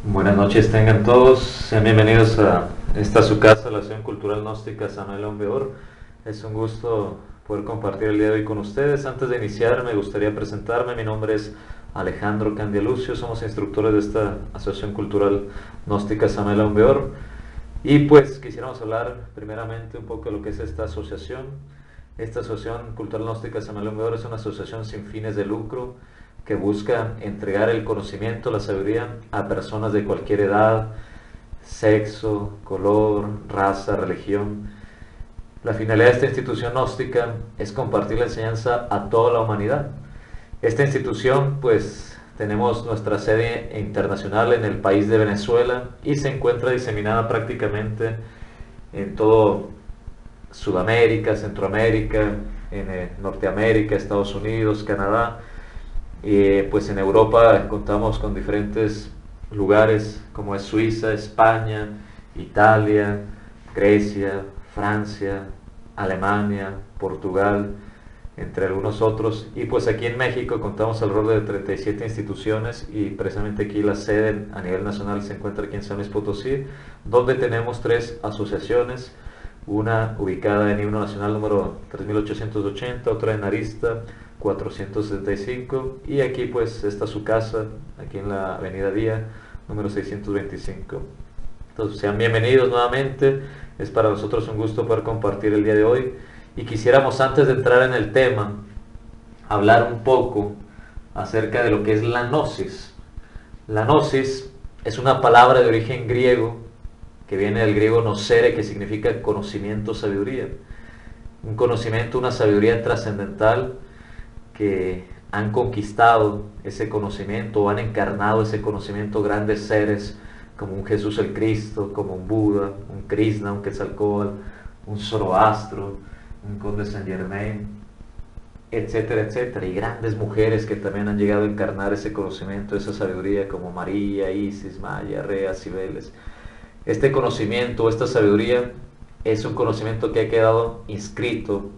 Buenas noches tengan todos, sean bienvenidos a esta su casa, la Asociación Cultural Gnóstica San Manuel León. Es un gusto poder compartir el día de hoy con ustedes. Antes de iniciar me gustaría presentarme, mi nombre es Alejandro Candialucio, somos instructores de esta Asociación Cultural Gnóstica San Manuel León. Y pues quisiéramos hablar primeramente un poco de lo que es esta asociación. Esta Asociación Cultural Gnóstica San Manuel León es una asociación sin fines de lucro que busca entregar el conocimiento, la sabiduría a personas de cualquier edad, sexo, color, raza, religión. La finalidad de esta institución gnóstica es compartir la enseñanza a toda la humanidad. Esta institución, pues, tenemos nuestra sede internacional en el país de Venezuela y se encuentra diseminada prácticamente en todo Sudamérica, Centroamérica, en Norteamérica, Estados Unidos, Canadá. Pues en Europa contamos con diferentes lugares como es Suiza, España, Italia, Grecia, Francia, Alemania, Portugal, entre algunos otros. Y pues aquí en México contamos alrededor de 37 instituciones y precisamente aquí la sede a nivel nacional se encuentra aquí en San Luis Potosí, donde tenemos 3 asociaciones, una ubicada en Himno Nacional número 3880, otra en Arista 475 y aquí pues está su casa, aquí en la Avenida Día número 625. Entonces sean bienvenidos nuevamente, es para nosotros un gusto poder compartir el día de hoy y quisiéramos, antes de entrar en el tema, hablar un poco acerca de lo que es la gnosis. La gnosis es una palabra de origen griego que viene del griego nocere, que significa conocimiento, sabiduría. Un conocimiento, una sabiduría trascendental que han conquistado ese conocimiento o han encarnado ese conocimiento grandes seres como un Jesús el Cristo, como un Buda, un Krishna, un Quetzalcóatl, un Zoroastro, un Conde Saint Germain, etcétera, etcétera, y grandes mujeres que también han llegado a encarnar ese conocimiento, esa sabiduría como María, Isis, Maya, Rea, Cibeles. Este conocimiento, esta sabiduría es un conocimiento que ha quedado inscrito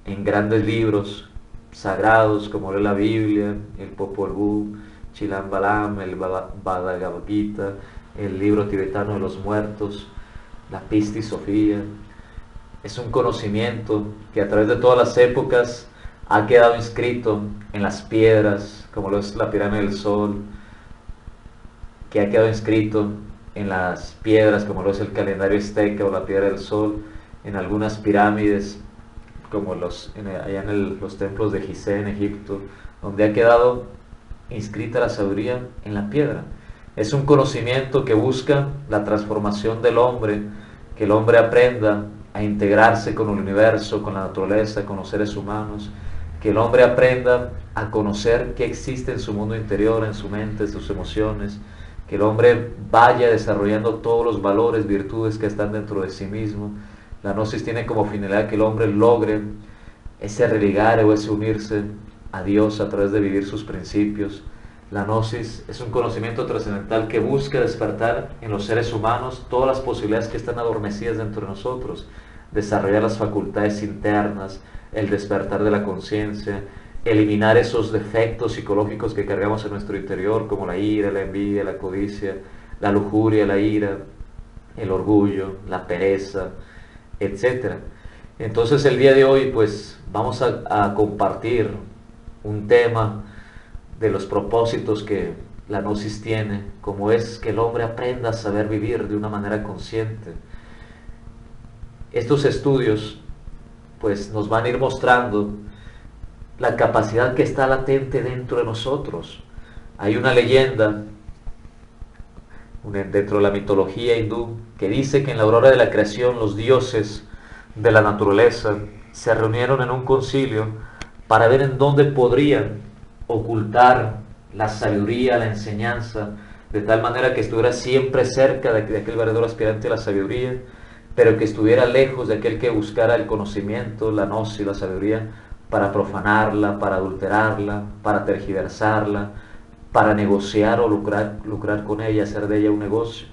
en grandes libros sagrados como la Biblia, el Popol Vuh, Chilam Balam, el Bhagavad Gita, el libro tibetano de los muertos, la Pista y Sofía. Es un conocimiento que a través de todas las épocas ha quedado inscrito en las piedras, como lo es la pirámide del Sol, que ha quedado inscrito en las piedras, como lo es el calendario azteca o la piedra del Sol, en algunas pirámides, como allá en los templos de Gizeh en Egipto, donde ha quedado inscrita la sabiduría en la piedra. Es un conocimiento que busca la transformación del hombre, que el hombre aprenda a integrarse con el universo, con la naturaleza, con los seres humanos, que el hombre aprenda a conocer qué existe en su mundo interior, en su mente, en sus emociones, que el hombre vaya desarrollando todos los valores, virtudes que están dentro de sí mismo. La gnosis tiene como finalidad que el hombre logre ese religar o ese unirse a Dios a través de vivir sus principios. La gnosis es un conocimiento trascendental que busca despertar en los seres humanos todas las posibilidades que están adormecidas dentro de nosotros, desarrollar las facultades internas, el despertar de la conciencia, eliminar esos defectos psicológicos que cargamos en nuestro interior, como la ira, la envidia, la codicia, la lujuria, la ira, el orgullo, la pereza, etcétera. Entonces el día de hoy pues vamos a compartir un tema de los propósitos que la gnosis tiene, como es que el hombre aprenda a saber vivir de una manera consciente. Estos estudios pues nos van a ir mostrando la capacidad que está latente dentro de nosotros. Hay una leyenda dentro de la mitología hindú que dice que en la aurora de la creación los dioses de la naturaleza se reunieron en un concilio para ver en dónde podrían ocultar la sabiduría, la enseñanza, de tal manera que estuviera siempre cerca de aquel verdadero aspirante a la sabiduría, pero que estuviera lejos de aquel que buscara el conocimiento, la gnosis, la sabiduría, para profanarla, para adulterarla, para tergiversarla, para negociar o lucrar con ella, hacer de ella un negocio.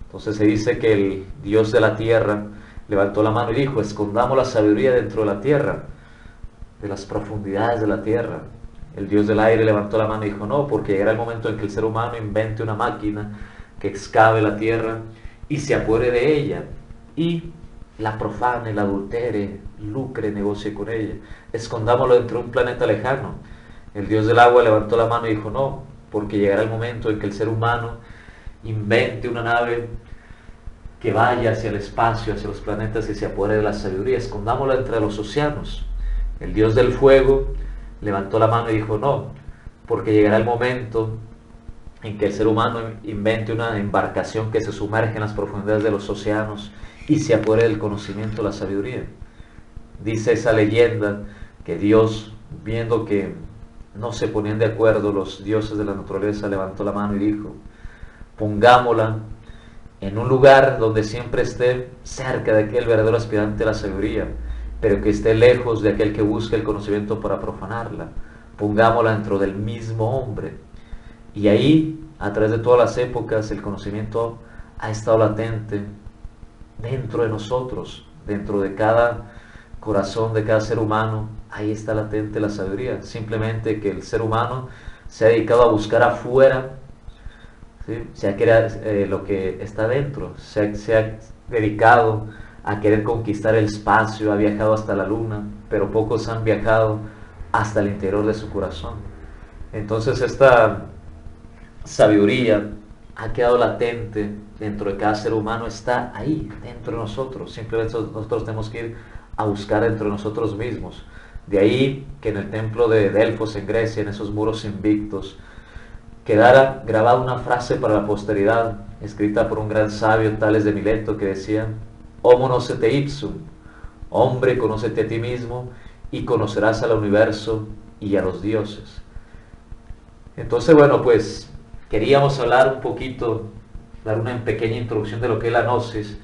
Entonces se dice que el Dios de la tierra levantó la mano y dijo: escondamos la sabiduría dentro de la tierra, de las profundidades de la tierra. El Dios del aire levantó la mano y dijo: no, porque llegará el momento en que el ser humano invente una máquina que excave la tierra y se apodere de ella, y la profane, la adultere, lucre, negocie con ella. Escondámoslo dentro de un planeta lejano. El dios del agua levantó la mano y dijo, no, porque llegará el momento en que el ser humano invente una nave que vaya hacia el espacio, hacia los planetas y se apodere de la sabiduría. Escondámosla entre los océanos. El dios del fuego levantó la mano y dijo, no, porque llegará el momento en que el ser humano invente una embarcación que se sumerge en las profundidades de los océanos y se apodere del conocimiento, la sabiduría. Dice esa leyenda que Dios, viendo que no se ponían de acuerdo los dioses de la naturaleza, levantó la mano y dijo, pongámosla en un lugar donde siempre esté cerca de aquel verdadero aspirante a la sabiduría, pero que esté lejos de aquel que busca el conocimiento para profanarla. Pongámosla dentro del mismo hombre. Y ahí, a través de todas las épocas, el conocimiento ha estado latente dentro de nosotros, dentro de cada corazón de cada ser humano. Ahí está latente la sabiduría. Simplemente que el ser humano se ha dedicado a buscar afuera, ¿sí? Se ha creado lo que está dentro, se ha dedicado a querer conquistar el espacio, ha viajado hasta la luna, pero pocos han viajado hasta el interior de su corazón. Entonces esta sabiduría ha quedado latente dentro de cada ser humano, está ahí, dentro de nosotros. Simplemente nosotros tenemos que ir a buscar dentro de nosotros mismos. De ahí que en el templo de Delfos en Grecia, en esos muros invictos, quedara grabada una frase para la posteridad, escrita por un gran sabio, Tales de Mileto, que decía, Homo nocete ipsum, hombre, conócete a ti mismo y conocerás al universo y a los dioses. Entonces, bueno, pues queríamos hablar un poquito, dar una pequeña introducción de lo que es la gnosis,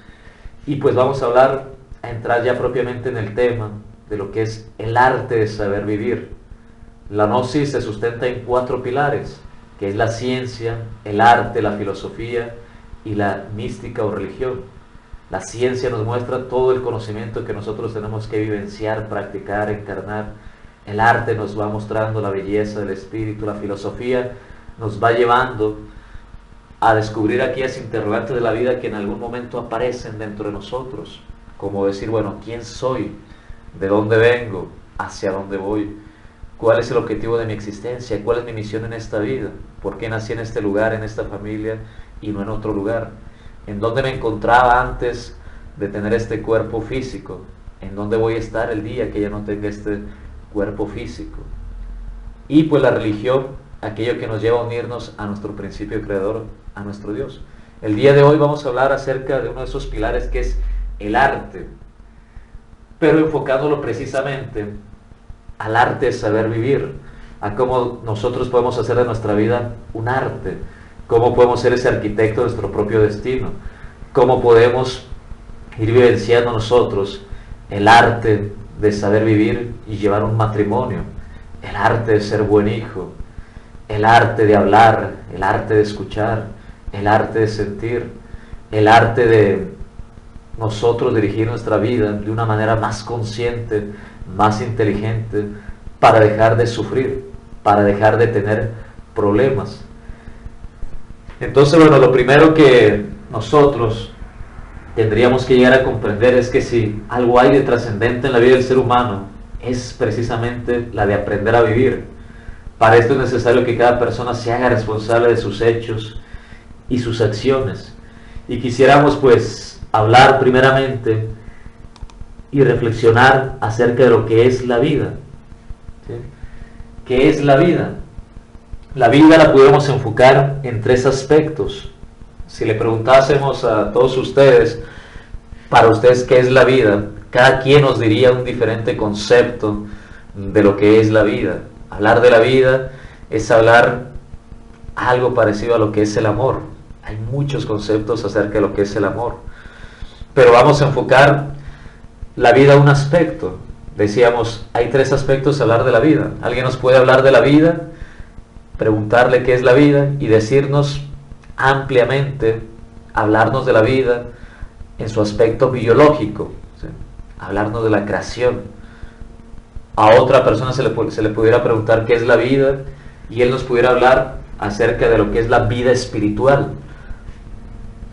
y pues vamos a hablar, a entrar ya propiamente en el tema de lo que es el arte de saber vivir. La gnosis se sustenta en 4 pilares, que es la ciencia, el arte, la filosofía y la mística o religión. La ciencia nos muestra todo el conocimiento que nosotros tenemos que vivenciar, practicar, encarnar. El arte nos va mostrando la belleza del espíritu. La filosofía nos va llevando a descubrir aquellas interrogantes de la vida que en algún momento aparecen dentro de nosotros, como decir, bueno, ¿quién soy? ¿De dónde vengo? ¿Hacia dónde voy? ¿Cuál es el objetivo de mi existencia? ¿Cuál es mi misión en esta vida? ¿Por qué nací en este lugar, en esta familia y no en otro lugar? ¿En dónde me encontraba antes de tener este cuerpo físico? ¿En dónde voy a estar el día que ya no tenga este cuerpo físico? Y pues la religión, aquello que nos lleva a unirnos a nuestro principio creador, a nuestro Dios. El día de hoy vamos a hablar acerca de uno de esos pilares que es el arte, pero enfocándolo precisamente al arte de saber vivir, a cómo nosotros podemos hacer de nuestra vida un arte, cómo podemos ser ese arquitecto de nuestro propio destino, cómo podemos ir vivenciando nosotros el arte de saber vivir y llevar un matrimonio, el arte de ser buen hijo, el arte de hablar, el arte de escuchar, el arte de sentir, el arte de nosotros dirigir nuestra vida de una manera más consciente, más inteligente, para dejar de sufrir, para dejar de tener problemas. Entonces, bueno, lo primero que nosotros tendríamos que llegar a comprender es que si algo hay de trascendente en la vida del ser humano, es precisamente la de aprender a vivir. Para esto es necesario que cada persona se haga responsable de sus hechos y sus acciones. Y quisiéramos pues hablar primeramente y reflexionar acerca de lo que es la vida. ¿Sí? ¿Qué es la vida? La vida la podemos enfocar en 3 aspectos. Si le preguntásemos a todos ustedes, para ustedes, ¿qué es la vida? Cada quien nos diría un diferente concepto de lo que es la vida. Hablar de la vida es hablar algo parecido a lo que es el amor. Hay muchos conceptos acerca de lo que es el amor, pero vamos a enfocar la vida a un aspecto. Decíamos, hay 3 aspectos a hablar de la vida. Alguien nos puede hablar de la vida, preguntarle qué es la vida y decirnos ampliamente, hablarnos de la vida en su aspecto biológico, ¿sí? Hablarnos de la creación. A otra persona se le pudiera preguntar qué es la vida y él nos pudiera hablar acerca de lo que es la vida espiritual.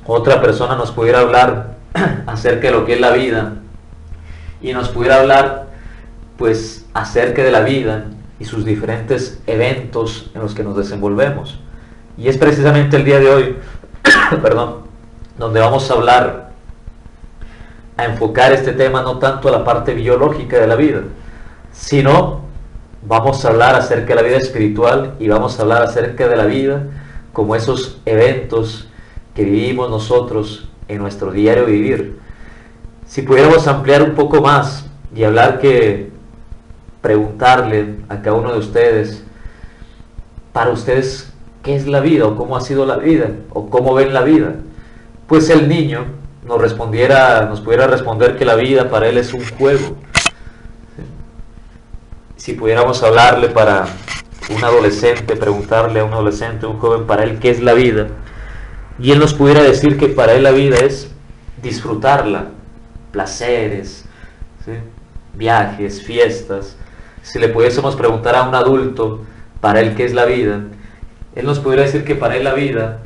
otra persona nos pudiera hablar acerca de lo que es la vida y nos pudiera hablar pues acerca de la vida y sus diferentes eventos en los que nos desenvolvemos. Y es precisamente el día de hoy, perdón, donde vamos a hablar, a enfocar este tema no tanto a la parte biológica de la vida, sino vamos a hablar acerca de la vida espiritual y vamos a hablar acerca de la vida como esos eventos que vivimos nosotros en nuestro diario vivir. Si pudiéramos ampliar un poco más y hablar preguntarle a cada uno de ustedes, para ustedes, ¿qué es la vida? ¿O cómo ha sido la vida? ¿O cómo ven la vida? Pues el niño nos pudiera responder que la vida para él es un juego. Si pudiéramos hablarle para un adolescente, preguntarle a un adolescente, un joven, para él qué es la vida, y él nos pudiera decir que para él la vida es disfrutarla, placeres, ¿sí? Viajes, fiestas. Si le pudiésemos preguntar a un adulto para él qué es la vida, él nos pudiera decir que para él la vida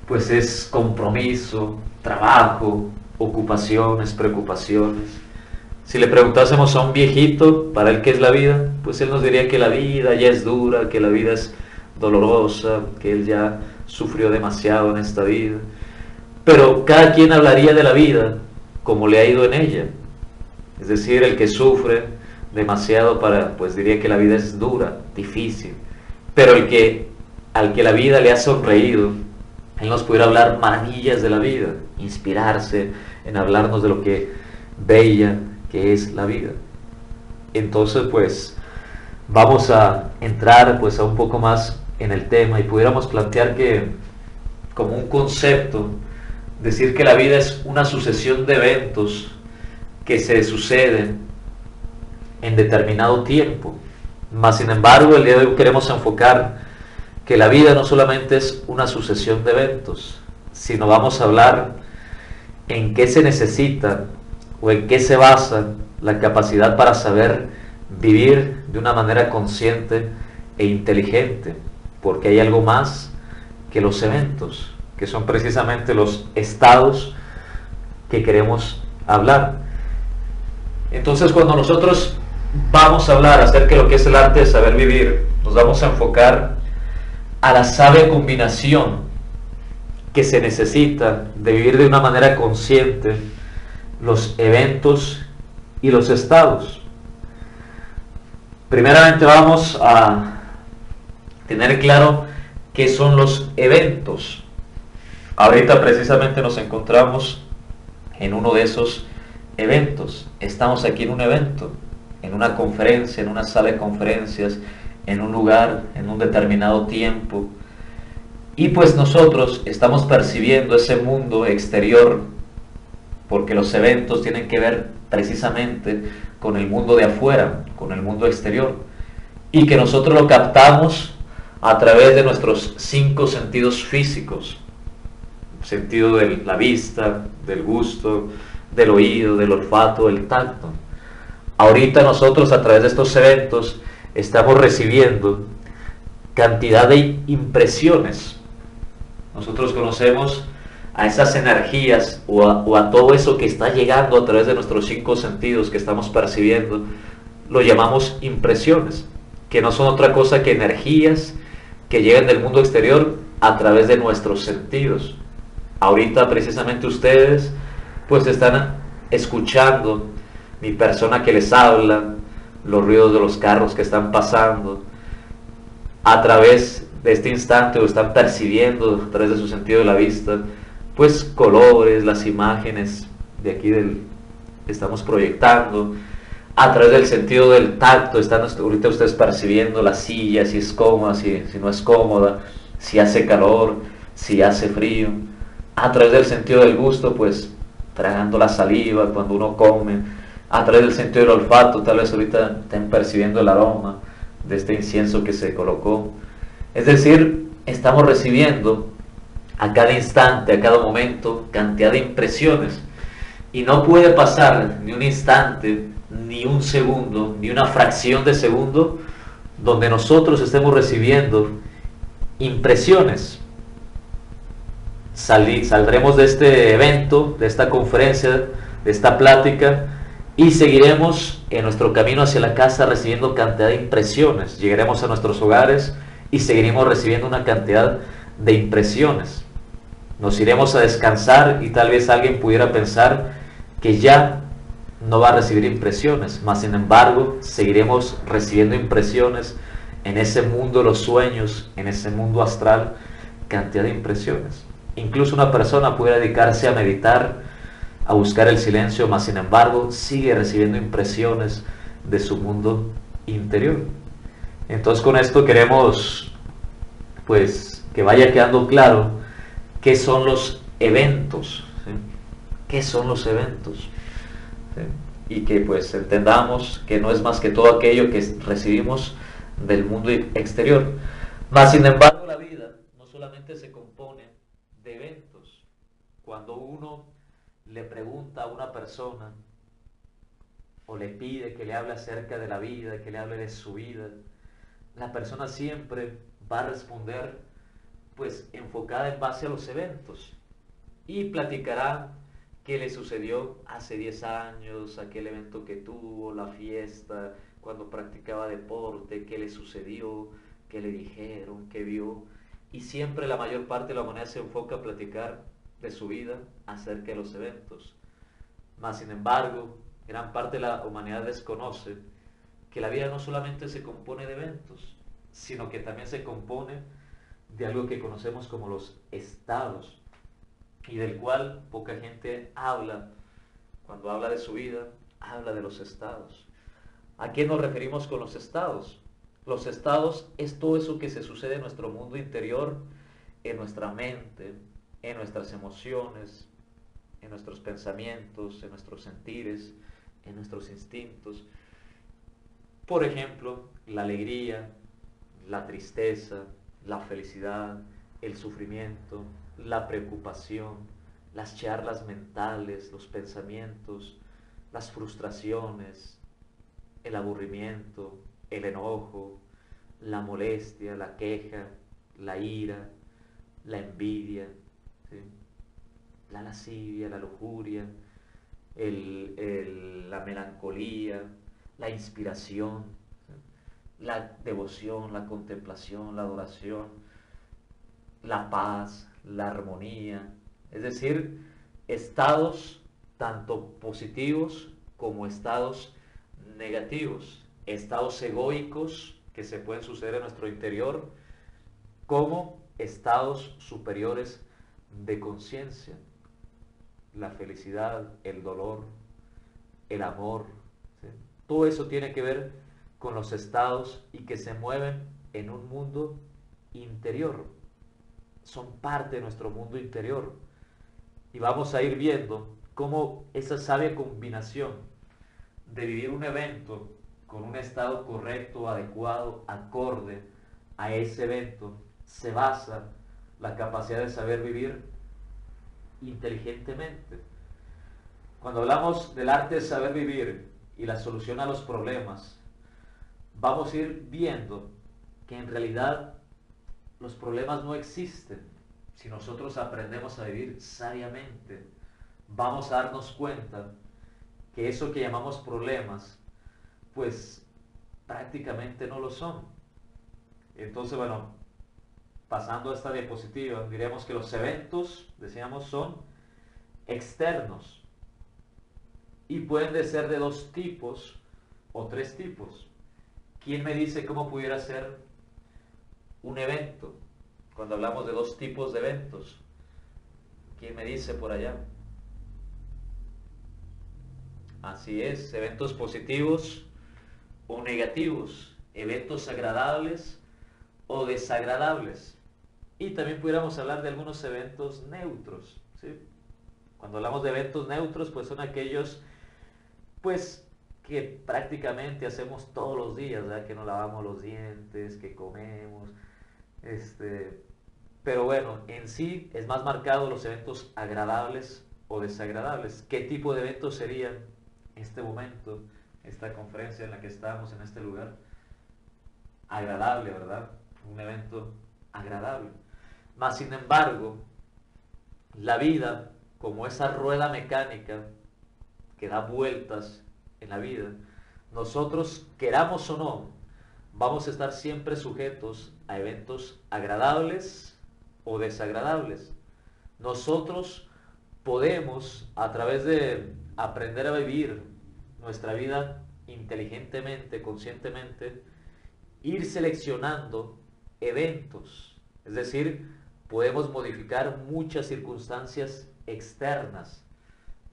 pues es compromiso, trabajo, ocupaciones, preocupaciones. Si le preguntásemos a un viejito para él qué es la vida, pues él nos diría que la vida ya es dura, que la vida es dolorosa, que él ya sufrió demasiado en esta vida. Pero cada quien hablaría de la vida como le ha ido en ella. Es decir, el que sufre demasiado pues diría que la vida es dura, difícil. Pero al que la vida le ha sonreído, él nos pudiera hablar maravillas de la vida, inspirarse en hablarnos de lo que bella que es la vida. Entonces, pues, vamos a entrar pues a un poco más en el tema y pudiéramos plantear que, como un concepto, decir que la vida es una sucesión de eventos que se suceden en determinado tiempo. Mas, sin embargo, el día de hoy queremos enfocar que la vida no solamente es una sucesión de eventos, sino vamos a hablar en qué se necesita o en qué se basa la capacidad para saber vivir de una manera consciente e inteligente, porque hay algo más que los eventos, que son precisamente los estados que queremos hablar. Entonces, cuando nosotros vamos a hablar acerca de lo que es el arte de saber vivir, nos vamos a enfocar a la sabia combinación que se necesita de vivir de una manera consciente los eventos y los estados. Primeramente vamos a tener claro qué son los eventos. Ahorita precisamente nos encontramos en uno de esos eventos. Estamos aquí en un evento, en una conferencia, en una sala de conferencias, en un lugar, en un determinado tiempo. Y pues nosotros estamos percibiendo ese mundo exterior, porque los eventos tienen que ver precisamente con el mundo de afuera, con el mundo exterior, y que nosotros lo captamos a través de nuestros 5 sentidos físicos: sentido de la vista, del gusto, del oído, del olfato, del tacto. Ahorita nosotros, a través de estos eventos, estamos recibiendo cantidad de impresiones. Nosotros conocemos a esas energías o a todo eso que está llegando a través de nuestros 5 sentidos que estamos percibiendo, lo llamamos impresiones, que no son otra cosa que energías que llegan del mundo exterior a través de nuestros sentidos. Ahorita precisamente ustedes pues están escuchando mi persona que les habla, los ruidos de los carros que están pasando. A través de este instante o están percibiendo a través de su sentido de la vista pues colores, las imágenes de aquí estamos proyectando. A través del sentido del tacto están ahorita ustedes percibiendo la silla, si es cómoda, si no es cómoda, si hace calor, si hace frío. A través del sentido del gusto, pues tragando la saliva cuando uno come. A través del sentido del olfato, tal vez ahorita estén percibiendo el aroma de este incienso que se colocó. Es decir, estamos recibiendo a cada instante, a cada momento, cantidad de impresiones. Y no puede pasar ni un instante, ni un segundo, ni una fracción de segundo donde nosotros estemos recibiendo impresiones. saldremos de este evento, de esta conferencia, de esta plática, y seguiremos en nuestro camino hacia la casa recibiendo cantidad de impresiones. Llegaremos a nuestros hogares y seguiremos recibiendo una cantidad de impresiones. Nos iremos a descansar y tal vez alguien pudiera pensar que ya no va a recibir impresiones, mas sin embargo seguiremos recibiendo impresiones en ese mundo de los sueños, en ese mundo astral, cantidad de impresiones. Incluso una persona pudiera dedicarse a meditar, a buscar el silencio, mas sin embargo sigue recibiendo impresiones de su mundo interior. Entonces con esto queremos pues que vaya quedando claro qué son los eventos, ¿sí? ¿Qué son los eventos? ¿Sí? Y que pues entendamos que no es más que todo aquello que recibimos del mundo exterior. Mas sin embargo la vida no solamente se compone de eventos. Cuando uno le pregunta a una persona o le pide que le hable acerca de la vida, que le hable de su vida, la persona siempre va a responder pues enfocada en base a los eventos y platicará qué le sucedió hace 10 años, aquel evento que tuvo, la fiesta, cuando practicaba deporte, qué le sucedió, qué le dijeron, qué vio. Y siempre la mayor parte de la humanidad se enfoca a platicar de su vida acerca de los eventos. Mas, sin embargo, gran parte de la humanidad desconoce que la vida no solamente se compone de eventos, sino que también se compone de algo que conocemos como los estados, y del cual poca gente habla. Cuando habla de su vida, habla de los estados. ¿A qué nos referimos con los estados? Los estados es todo eso que se sucede en nuestro mundo interior, en nuestra mente, en nuestras emociones, en nuestros pensamientos, en nuestros sentires, en nuestros instintos. Por ejemplo, la alegría, la tristeza, la felicidad, el sufrimiento, la preocupación, las charlas mentales, los pensamientos, las frustraciones, el aburrimiento, el enojo, la molestia, la queja, la ira, la envidia, ¿sí? La lascivia, la lujuria, la melancolía, la inspiración, ¿sí? La devoción, la contemplación, la adoración, la paz, la armonía, es decir, estados tanto positivos como estados negativos, estados egoicos que se pueden suceder en nuestro interior, como estados superiores de conciencia, la felicidad, el dolor, el amor, ¿sí? Todo eso tiene que ver con los estados y que se mueven en un mundo interior, son parte de nuestro mundo interior. Y vamos a ir viendo cómo esa sabia combinación de vivir un evento con un estado correcto, adecuado, acorde a ese evento, se basa la capacidad de saber vivir inteligentemente. Cuando hablamos del arte de saber vivir y la solución a los problemas, vamos a ir viendo que en realidad los problemas no existen. Si nosotros aprendemos a vivir sabiamente, vamos a darnos cuenta que eso que llamamos problemas, pues prácticamente no lo son. Entonces, bueno, pasando a esta diapositiva, diremos que los eventos, decíamos, son externos y pueden de ser de dos tipos o tres tipos. ¿Quién me dice cómo pudiera ser un evento? Cuando hablamos de dos tipos de eventos, ¿quién me dice por allá? Así es, eventos positivos o negativos, eventos agradables o desagradables. Y también pudiéramos hablar de algunos eventos neutros, ¿sí? Cuando hablamos de eventos neutros, pues son aquellos pues que prácticamente hacemos todos los días, ¿verdad? Que nos lavamos los dientes, que comemos, pero bueno, en sí es más marcado los eventos agradables o desagradables. ¿Qué tipo de eventos serían este momento, esta conferencia en la que estamos, en este lugar? Agradable, ¿verdad? Un evento agradable. Mas, sin embargo, la vida, como esa rueda mecánica que da vueltas en la vida, nosotros, queramos o no, vamos a estar siempre sujetos a eventos agradables o desagradables. Nosotros podemos, a través de aprender a vivir nuestra vida inteligentemente, conscientemente, ir seleccionando eventos. Es decir, podemos modificar muchas circunstancias externas.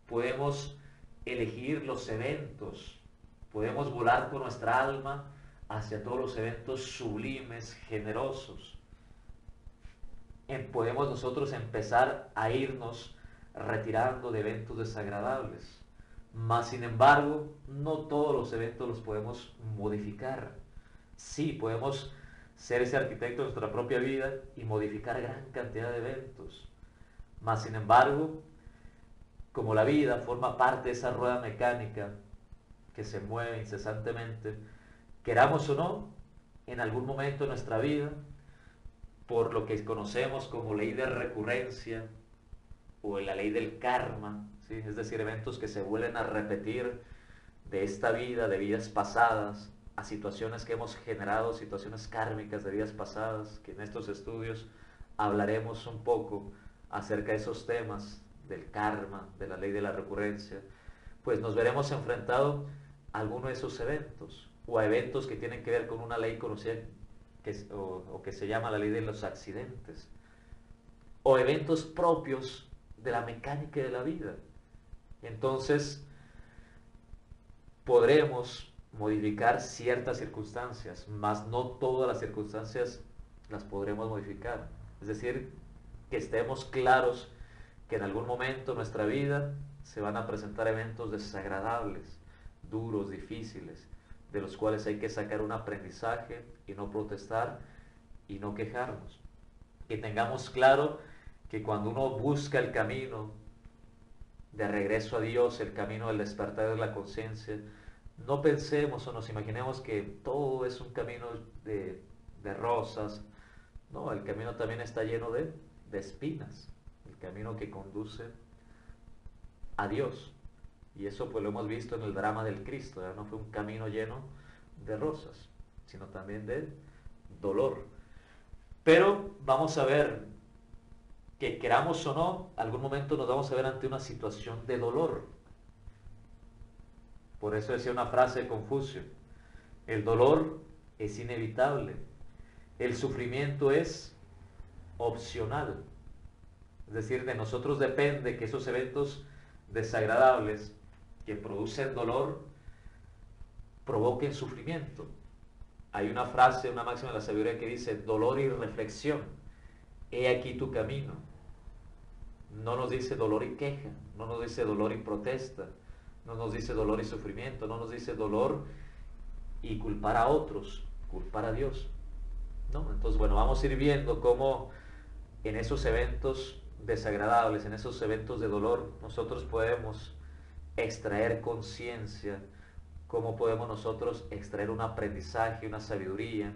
Podemos elegir los eventos. Podemos volar con nuestra alma hacia todos los eventos sublimes, generosos. Podemos nosotros empezar a irnos retirando de eventos desagradables. Mas, sin embargo, no todos los eventos los podemos modificar. Sí, podemos ser ese arquitecto de nuestra propia vida y modificar gran cantidad de eventos. Mas, sin embargo, como la vida forma parte de esa rueda mecánica que se mueve incesantemente, queramos o no, en algún momento de nuestra vida, por lo que conocemos como ley de recurrencia o la ley del karma, ¿sí? Es decir, eventos que se vuelven a repetir de esta vida, de vidas pasadas, a situaciones que hemos generado, situaciones kármicas de vidas pasadas, que en estos estudios hablaremos un poco acerca de esos temas del karma, de la ley de la recurrencia, pues nos veremos enfrentados a alguno de esos eventos, o a eventos que tienen que ver con una ley conocida o que se llama la ley de los accidentes, o eventos propios de la mecánica de la vida. Entonces, podremos modificar ciertas circunstancias, mas no todas las circunstancias las podremos modificar. Es decir, que estemos claros que en algún momento de nuestra vida se van a presentar eventos desagradables, duros, difíciles, de los cuales hay que sacar un aprendizaje y no protestar y no quejarnos. Que tengamos claro que cuando uno busca el camino de regreso a Dios, el camino del despertar de la conciencia, no pensemos o nos imaginemos que todo es un camino de rosas. No, el camino también está lleno de espinas, el camino que conduce a Dios. Y eso pues lo hemos visto en el drama del Cristo, ¿verdad? No fue un camino lleno de rosas, sino también de dolor. Pero vamos a ver que queramos o no, algún momento nos vamos a ver ante una situación de dolor. Por eso decía una frase de Confucio: el dolor es inevitable, el sufrimiento es opcional. Es decir, de nosotros depende que esos eventos desagradables que producen dolor provoquen sufrimiento. Hay una frase, una máxima de la sabiduría que dice: dolor y reflexión, he aquí tu camino. No nos dice dolor y queja, no nos dice dolor y protesta, no nos dice dolor y sufrimiento, no nos dice dolor y culpar a otros, culpar a Dios, ¿no? Entonces, bueno, vamos a ir viendo cómo en esos eventos desagradables, en esos eventos de dolor, nosotros podemos extraer conciencia, cómo podemos nosotros extraer un aprendizaje, una sabiduría,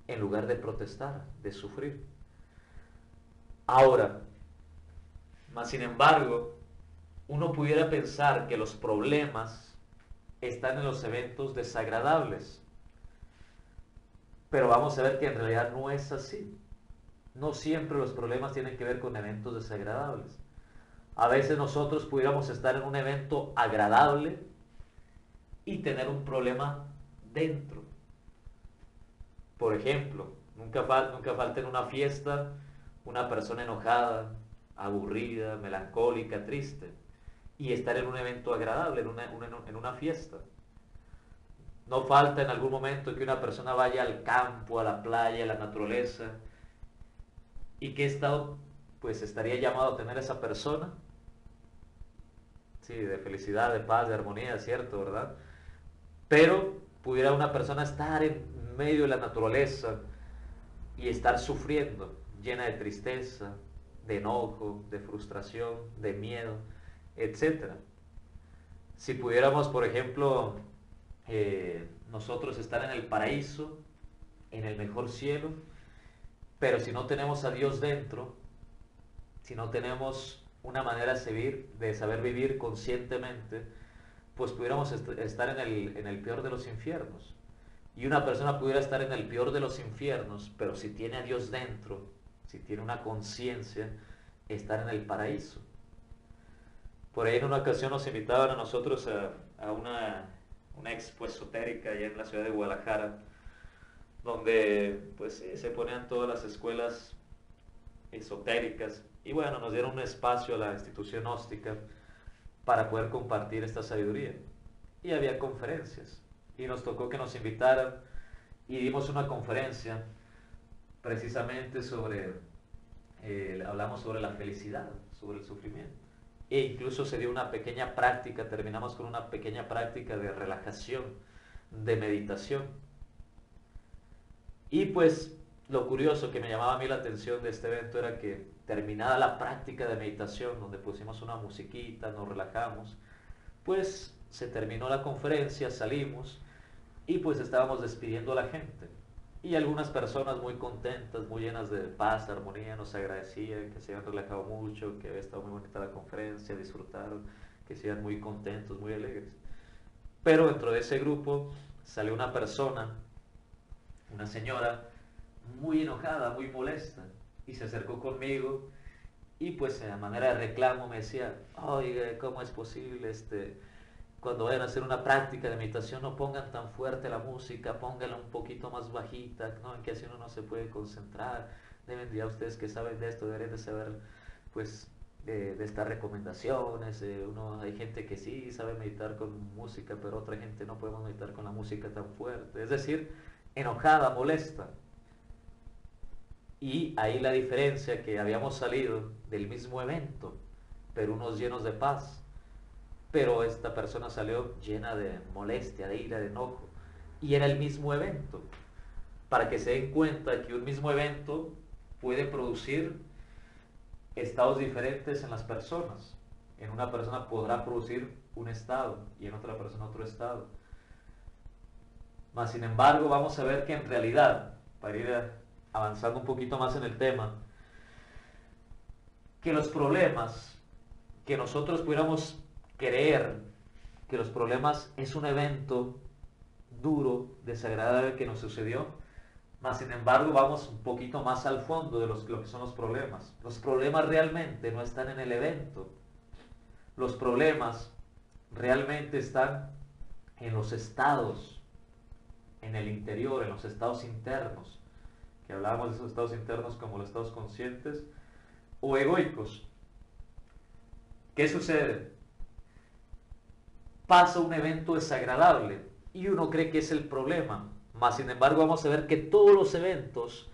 en lugar de protestar, de sufrir. Ahora, mas sin embargo, uno pudiera pensar que los problemas están en los eventos desagradables, pero vamos a ver que en realidad no es así. No siempre los problemas tienen que ver con eventos desagradables. A veces nosotros pudiéramos estar en un evento agradable y tener un problema dentro. Por ejemplo, nunca falta en una fiesta una persona enojada, aburrida, melancólica, triste, y estar en un evento agradable, en una fiesta. No falta en algún momento que una persona vaya al campo, a la playa, a la naturaleza, y qué estado pues estaría llamado a tener esa persona. Sí, de felicidad, de paz, de armonía, cierto, ¿verdad? Pero pudiera una persona estar en medio de la naturaleza y estar sufriendo, llena de tristeza, de enojo, de frustración, de miedo, etcétera. Si pudiéramos, por ejemplo, nosotros estar en el paraíso, en el mejor cielo, pero si no tenemos a Dios dentro, si no tenemos una manera de saber vivir conscientemente, pues pudiéramos estar en el peor de los infiernos. Y una persona pudiera estar en el peor de los infiernos, pero si tiene a Dios dentro, si tiene una conciencia, estar en el paraíso. Por ahí en una ocasión nos invitaban a nosotros a una expo esotérica allá en la ciudad de Guadalajara, donde pues sí, se ponían todas las escuelas esotéricas y bueno, nos dieron un espacio a la institución gnóstica para poder compartir esta sabiduría. Y había conferencias y nos tocó que nos invitaran y dimos una conferencia precisamente sobre, hablamos sobre la felicidad, sobre el sufrimiento. E incluso se dio una pequeña práctica, terminamos con una pequeña práctica de relajación, de meditación. Y pues lo curioso que me llamaba a mí la atención de este evento era que terminada la práctica de meditación, donde pusimos una musiquita, nos relajamos, pues se terminó la conferencia, salimos y pues estábamos despidiendo a la gente. Y algunas personas muy contentas, muy llenas de paz, de armonía, nos agradecían que se habían relajado mucho, que había estado muy bonita la conferencia, disfrutaron, que se iban muy contentos, muy alegres. Pero dentro de ese grupo salió una persona, una señora, muy enojada, muy molesta, y se acercó conmigo y pues a manera de reclamo me decía, oiga, ¿cómo es posible cuando vayan a hacer una práctica de meditación no pongan tan fuerte la música, pónganla un poquito más bajita, ¿no? En que así uno no se puede concentrar, deben ya ustedes que saben de esto, deberían de saber pues de estas recomendaciones, hay gente que sí sabe meditar con música, pero otra gente no podemos meditar con la música tan fuerte, es decir, enojada, molesta. Y ahí la diferencia que habíamos salido del mismo evento, pero unos llenos de paz, pero esta persona salió llena de molestia, de ira, de enojo, y era el mismo evento, para que se den cuenta que un mismo evento puede producir estados diferentes en las personas. En una persona podrá producir un estado y en otra persona otro estado. Mas, sin embargo, vamos a ver que en realidad, para ir avanzando un poquito más en el tema, que los problemas, que nosotros pudiéramos creer que los problemas es un evento duro, desagradable que nos sucedió, mas sin embargo vamos un poquito más al fondo de lo que son los problemas. Los problemas realmente no están en el evento. Los problemas realmente están en los estados, en el interior, en los estados internos, que hablábamos de esos estados internos como los estados conscientes o egoicos. ¿Qué sucede? Pasa un evento desagradable y uno cree que es el problema, mas sin embargo vamos a ver que todos los eventos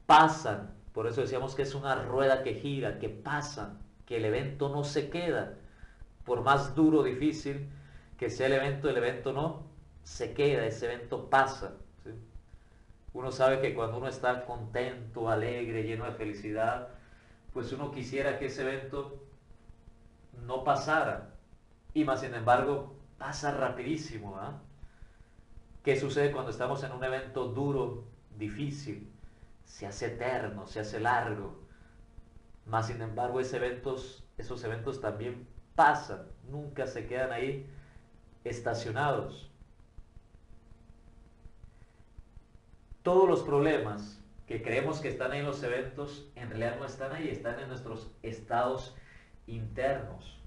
pasan, por eso decíamos que es una rueda que gira, que pasan, que el evento no se queda, por más duro o difícil que sea el evento no se queda, ese evento pasa, ¿sí? Uno sabe que cuando uno está contento, alegre, lleno de felicidad, pues uno quisiera que ese evento no pasara, y más sin embargo pasa rapidísimo, ¿eh? ¿Qué sucede cuando estamos en un evento duro, difícil? Se hace eterno, se hace largo, más sin embargo esos eventos también pasan, nunca se quedan ahí estacionados. Todos los problemas que creemos que están ahí en los eventos, en realidad no están ahí, están en nuestros estados internos,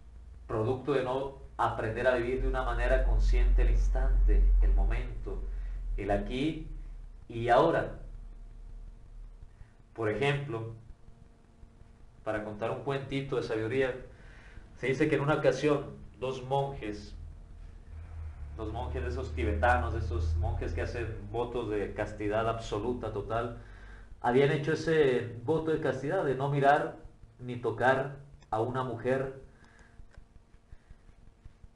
producto de no aprender a vivir de una manera consciente el instante, el momento, el aquí y ahora. Por ejemplo, para contar un cuentito de sabiduría, se dice que en una ocasión dos monjes de esos tibetanos, de esos monjes que hacen votos de castidad absoluta, total, habían hecho ese voto de castidad de no mirar ni tocar a una mujer.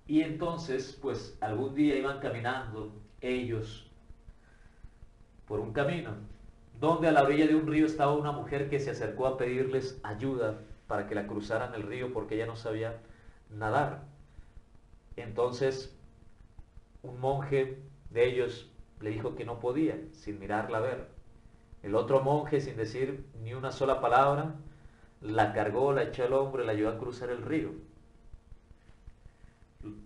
Y entonces, pues algún día iban caminando ellos por un camino, donde a la orilla de un río estaba una mujer que se acercó a pedirles ayuda para que la cruzaran el río porque ella no sabía nadar. Entonces, un monje de ellos le dijo que no podía, sin mirarla a ver. El otro monje, sin decir ni una sola palabra, la cargó, la echó al hombro y la ayudó a cruzar el río.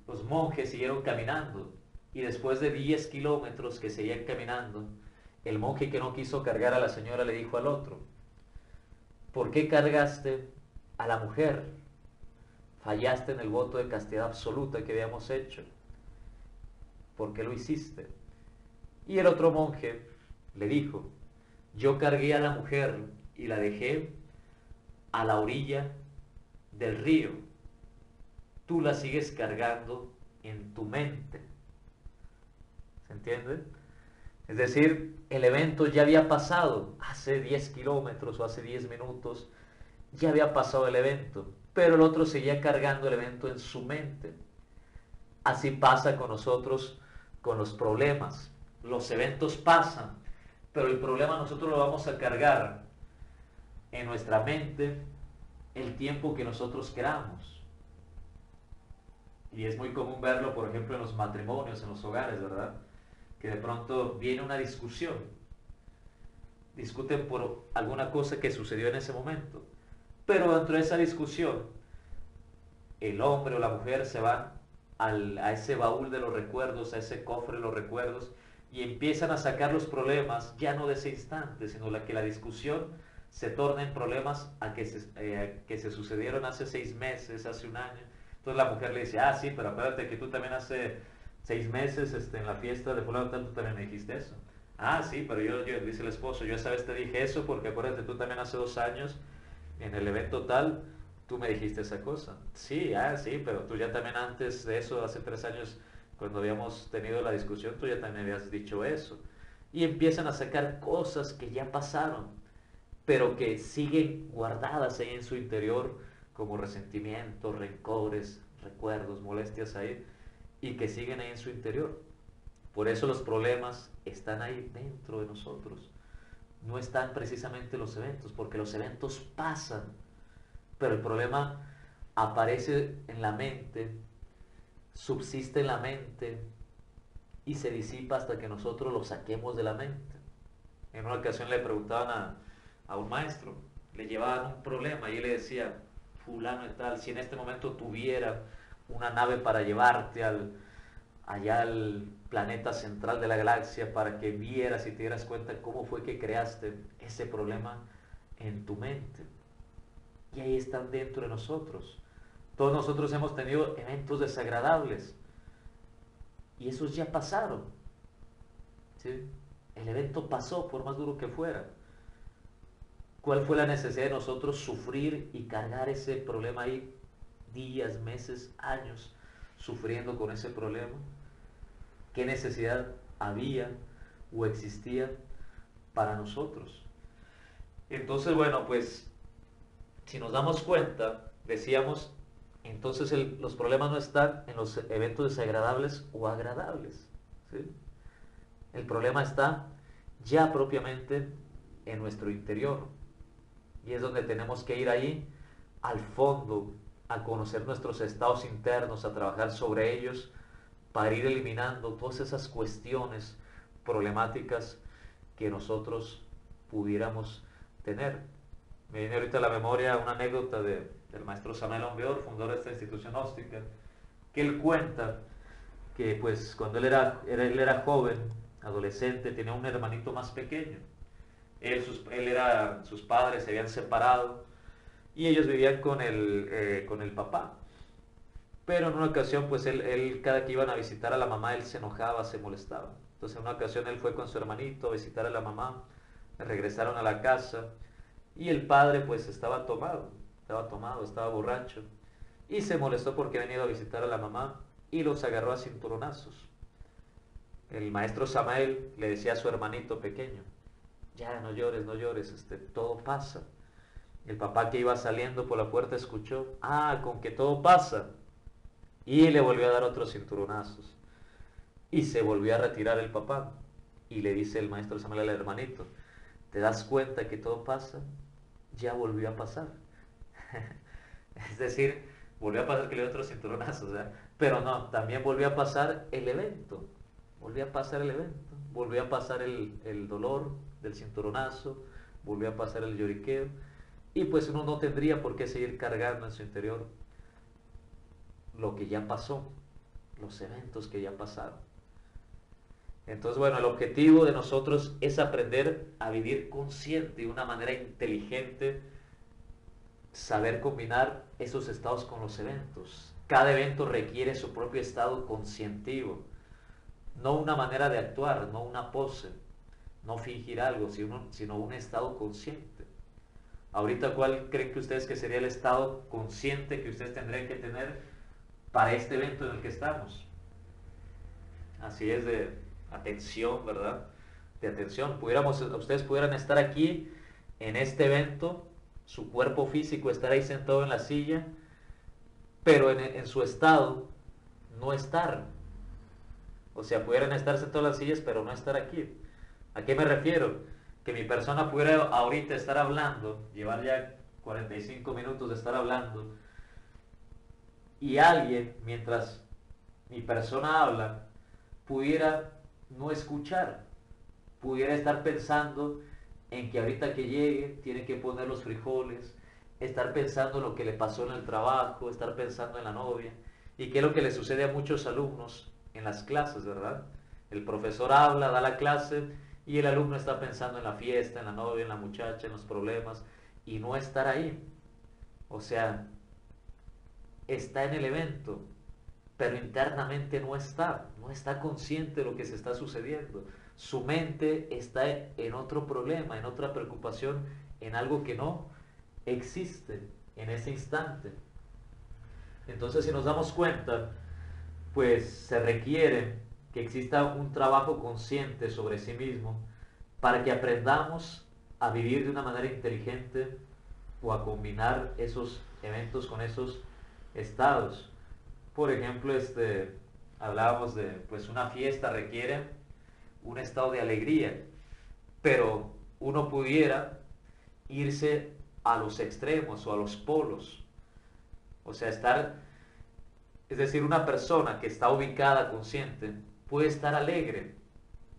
Los monjes siguieron caminando y después de 10 kilómetros que seguían caminando, el monje que no quiso cargar a la señora le dijo al otro: ¿por qué cargaste a la mujer? Fallaste en el voto de castidad absoluta que habíamos hecho. ¿Por qué lo hiciste? Y el otro monje le dijo: yo cargué a la mujer y la dejé a la orilla del río. Tú la sigues cargando en tu mente. ¿Se entiende? Es decir, el evento ya había pasado hace 10 kilómetros o hace 10 minutos, ya había pasado el evento, pero el otro seguía cargando el evento en su mente. Así pasa con nosotros, con los problemas. Los eventos pasan, pero el problema nosotros lo vamos a cargar en nuestra mente el tiempo que nosotros queramos. Y es muy común verlo, por ejemplo, en los matrimonios, en los hogares, ¿verdad? Que de pronto viene una discusión. Discuten por alguna cosa que sucedió en ese momento. Pero dentro de esa discusión, el hombre o la mujer se van a ese baúl de los recuerdos, a ese cofre de los recuerdos, y empiezan a sacar los problemas, ya no de ese instante, sino que la discusión se torna en problemas que se sucedieron hace 6 meses, hace un año. Entonces la mujer le dice: ah, sí, pero acuérdate que tú también hace 6 meses en la fiesta de fulano tal, tú también me dijiste eso. Ah, sí, pero yo, dice el esposo, yo esa vez te dije eso porque acuérdate, tú también hace 2 años, en el evento tal, tú me dijiste esa cosa. Sí, sí, pero tú ya también antes de eso, hace 3 años, cuando habíamos tenido la discusión, tú ya también habías dicho eso. Y empiezan a sacar cosas que ya pasaron, pero que siguen guardadas ahí en su interior, como resentimientos, rencores, recuerdos, molestias ahí, y que siguen ahí en su interior. Por eso los problemas están ahí dentro de nosotros. No están precisamente los eventos, porque los eventos pasan, pero el problema aparece en la mente, subsiste en la mente y se disipa hasta que nosotros lo saquemos de la mente. En una ocasión le preguntaban a un maestro, le llevaban un problema y él le decía: fulano y tal, si en este momento tuviera una nave para llevarte allá al planeta central de la galaxia para que vieras y te dieras cuenta cómo fue que creaste ese problema en tu mente. Y ahí están dentro de nosotros. Todos nosotros hemos tenido eventos desagradables y esos ya pasaron, ¿sí? El evento pasó por más duro que fuera. ¿Cuál fue la necesidad de nosotros sufrir y cargar ese problema ahí días, meses, años sufriendo con ese problema? ¿Qué necesidad había o existía para nosotros? Entonces, bueno, pues si nos damos cuenta, decíamos, entonces los problemas no están en los eventos desagradables o agradables, ¿sí? El problema está ya propiamente en nuestro interior. Y es donde tenemos que ir ahí al fondo, a conocer nuestros estados internos, a trabajar sobre ellos, para ir eliminando todas esas cuestiones problemáticas que nosotros pudiéramos tener. Me viene ahorita a la memoria una anécdota del maestro Samael Aun Weor, fundador de esta institución gnóstica, que él cuenta que pues cuando él era joven, adolescente, tenía un hermanito más pequeño. Sus padres se habían separado y ellos vivían con el papá. Pero en una ocasión, pues él cada que iban a visitar a la mamá, él se enojaba, se molestaba. Entonces en una ocasión él fue con su hermanito a visitar a la mamá, regresaron a la casa y el padre pues estaba tomado, estaba borracho y se molestó porque había venido a visitar a la mamá y los agarró a cinturonazos. El maestro Samael le decía a su hermanito pequeño: ya, no llores, no llores, todo pasa. El papá que iba saliendo por la puerta escuchó: ah, con que todo pasa. Y le volvió a dar otros cinturonazos. Y se volvió a retirar el papá. Y le dice el maestro Samuel al hermanito: ¿te das cuenta que todo pasa? Ya volvió a pasar. Es decir, volvió a pasar que le dio otros cinturonazos, ¿verdad? Pero no, también volvió a pasar el evento. Volvió a pasar el evento. Volvió a pasar el dolor del cinturonazo. Volvió a pasar el lloriqueo. y pues uno no tendría por qué seguir cargando en su interior lo que ya pasó, los eventos que ya pasaron. Entonces, bueno, el objetivo de nosotros es aprender a vivir consciente de una manera inteligente, saber combinar esos estados con los eventos. Cada evento requiere su propio estado conscientivo, no una manera de actuar, no una pose, no fingir algo, sino un estado consciente. Ahorita, ¿cuál creen que ustedes que sería el estado consciente que ustedes tendrían que tener para este evento en el que estamos? Así es, de atención, ¿verdad? De atención. Ustedes pudieran estar aquí en este evento, su cuerpo físico estar ahí sentado en la silla, pero en su estado no estar. O sea, pudieran estar sentados en las sillas, pero no estar aquí. ¿A qué me refiero? Que mi persona pudiera ahorita estar hablando, llevar ya 45 minutos de estar hablando, y alguien, mientras mi persona habla, pudiera no escuchar, pudiera estar pensando en que ahorita que llegue tiene que poner los frijoles, estar pensando en lo que le pasó en el trabajo, estar pensando en la novia, y que es lo que le sucede a muchos alumnos en las clases, ¿verdad? El profesor habla, da la clase, y el alumno está pensando en la fiesta, en la novia, en la muchacha, en los problemas, y no estar ahí. O sea, está en el evento, pero internamente no está consciente de lo que se está sucediendo. Su mente está en otro problema, en otra preocupación, en algo que no existe en ese instante. Entonces, si nos damos cuenta, pues se requiere que exista un trabajo consciente sobre sí mismo para que aprendamos a vivir de una manera inteligente o a combinar esos eventos con esos estados. Por ejemplo, hablábamos de, pues una fiesta requiere un estado de alegría, pero uno pudiera irse a los extremos o a los polos. O sea, es decir, una persona que está ubicada consciente puede estar alegre,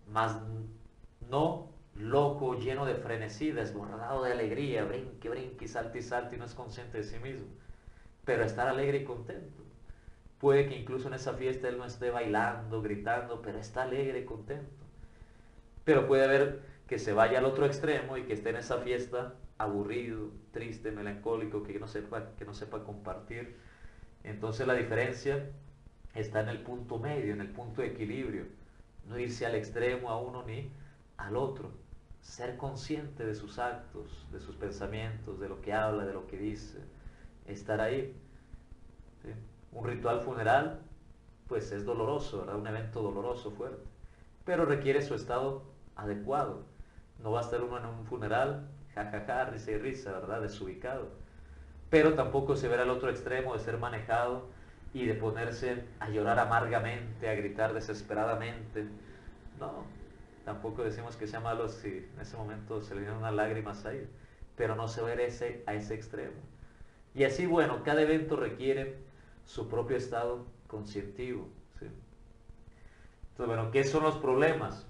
mas no loco, lleno de frenesí, desbordado de alegría, brinque, brinque, salte y salte y no es consciente de sí mismo, pero estar alegre y contento. Puede que incluso en esa fiesta él no esté bailando, gritando, pero está alegre y contento. Pero puede haber que se vaya al otro extremo y que esté en esa fiesta aburrido, triste, melancólico, que no sepa compartir. Entonces la diferencia está en el punto medio, en el punto de equilibrio. No irse al extremo a uno ni al otro. Ser consciente de sus actos, de sus pensamientos, de lo que habla, de lo que dice. Estar ahí. ¿Sí? Un ritual funeral, pues es doloroso, ¿verdad? Un evento doloroso, fuerte. Pero requiere su estado adecuado. No va a estar uno en un funeral, jajaja, risa y risa, ¿verdad? Desubicado. Pero tampoco se verá al otro extremo de ser manejado y de ponerse a llorar amargamente, a gritar desesperadamente. No, tampoco decimos que sea malo si en ese momento se le vienen unas lágrimas ahí, pero no se va a ese extremo. Y así, bueno, cada evento requiere su propio estado conscientivo. ¿Sí? Entonces, bueno, ¿qué son los problemas?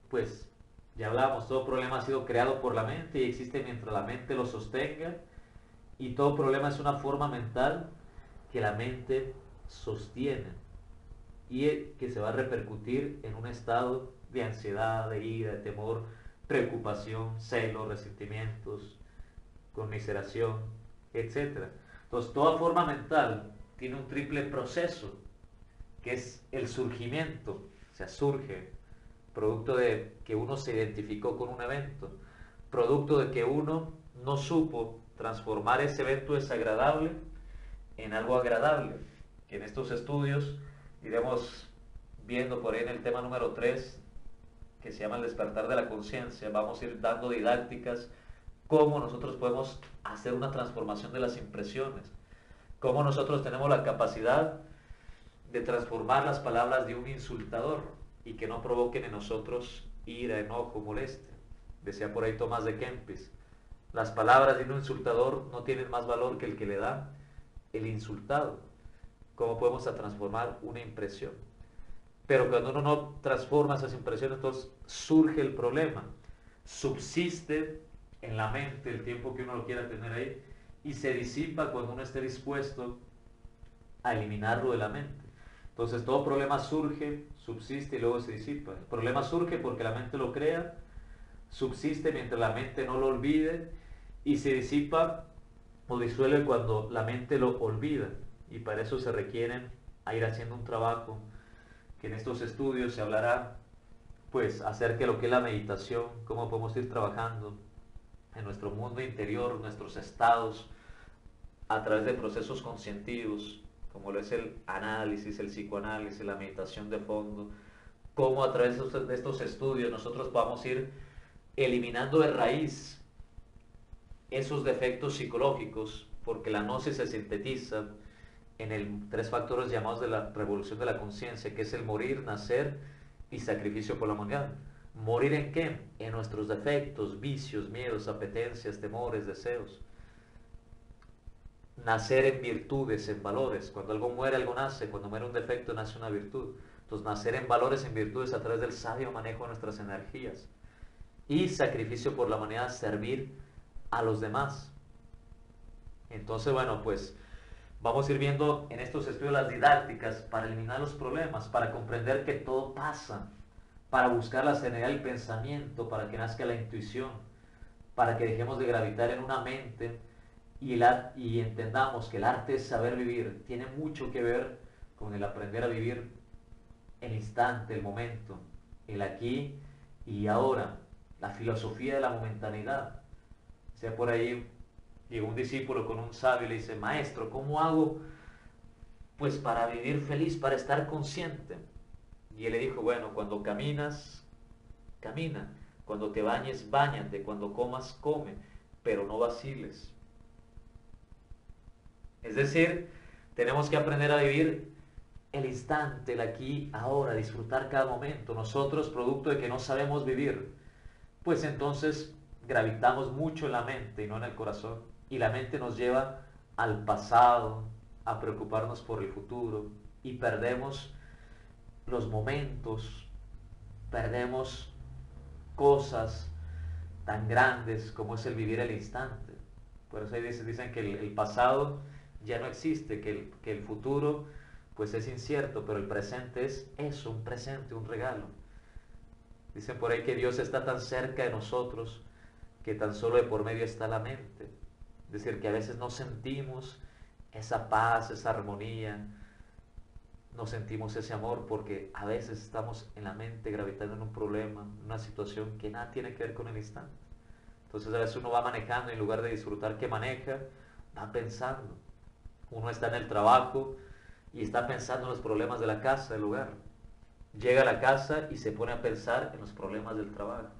Pues ya hablábamos, todo problema ha sido creado por la mente y existe mientras la mente lo sostenga, y todo problema es una forma mental que la mente sostiene y que se va a repercutir en un estado de ansiedad, de ira, de temor, preocupación, celos, resentimientos, conmiseración, etcétera. Entonces, toda forma mental tiene un triple proceso, que es el surgimiento, o sea, surge, producto de que uno se identificó con un evento, producto de que uno no supo transformar ese evento desagradable en algo agradable, que en estos estudios iremos viendo por ahí en el tema número 3, que se llama el despertar de la conciencia. Vamos a ir dando didácticas cómo nosotros podemos hacer una transformación de las impresiones, cómo nosotros tenemos la capacidad de transformar las palabras de un insultador y que no provoquen en nosotros ira, enojo, molestia. Decía por ahí Tomás de Kempis, las palabras de un insultador no tienen más valor que el que le da el insultado. ¿Cómo podemos transformar una impresión? Pero cuando uno no transforma esas impresiones, entonces surge el problema. Subsiste en la mente el tiempo que uno lo quiera tener ahí, y se disipa cuando uno esté dispuesto a eliminarlo de la mente. Entonces todo problema surge, subsiste y luego se disipa. El problema surge porque la mente lo crea, subsiste mientras la mente no lo olvide, y se disipa o disuelve cuando la mente lo olvida. Y para eso se requieren a ir haciendo un trabajo que en estos estudios se hablará pues acerca de lo que es la meditación, cómo podemos ir trabajando en nuestro mundo interior, nuestros estados, a través de procesos conscientivos, como lo es el análisis, el psicoanálisis, la meditación de fondo, cómo a través de estos estudios nosotros podamos ir eliminando de raíz esos defectos psicológicos, porque la gnosis se sintetiza en el tres factores llamados de la revolución de la conciencia, que es el morir, nacer y sacrificio por la humanidad. ¿Morir en qué? En nuestros defectos, vicios, miedos, apetencias, temores, deseos. Nacer en virtudes, en valores. Cuando algo muere, algo nace. Cuando muere un defecto, nace una virtud. Entonces, nacer en valores, en virtudes, a través del sabio manejo de nuestras energías. Y sacrificio por la humanidad, servir a los demás. Entonces, bueno, pues vamos a ir viendo en estos estudios las didácticas para eliminar los problemas, para comprender que todo pasa, para buscar la serenidad del pensamiento, para que nazca la intuición, para que dejemos de gravitar en una mente y entendamos que el arte es saber vivir, tiene mucho que ver con el aprender a vivir el instante, el momento, el aquí y ahora, la filosofía de la momentaneidad. O sea, por ahí llegó un discípulo con un sabio y le dice, maestro, ¿cómo hago pues para vivir feliz, para estar consciente? Y él le dijo, bueno, cuando caminas, camina, cuando te bañes, báñate, cuando comas, come, pero no vaciles. Es decir, tenemos que aprender a vivir el instante, el aquí, ahora, disfrutar cada momento. Nosotros, producto de que no sabemos vivir, pues entonces gravitamos mucho en la mente y no en el corazón. Y la mente nos lleva al pasado, a preocuparnos por el futuro, y perdemos los momentos, perdemos cosas tan grandes como es el vivir el instante. Por eso ahí dicen que el pasado ya no existe, que el futuro pues es incierto, pero el presente es eso, un presente, un regalo. Dicen por ahí que Dios está tan cerca de nosotros que tan solo de por medio está la mente. Es decir, que a veces no sentimos esa paz, esa armonía, no sentimos ese amor porque a veces estamos en la mente gravitando en un problema, una situación que nada tiene que ver con el instante. Entonces a veces uno va manejando y en lugar de disfrutar que maneja, va pensando. Uno está en el trabajo y está pensando en los problemas de la casa, del hogar. Llega a la casa y se pone a pensar en los problemas del trabajo.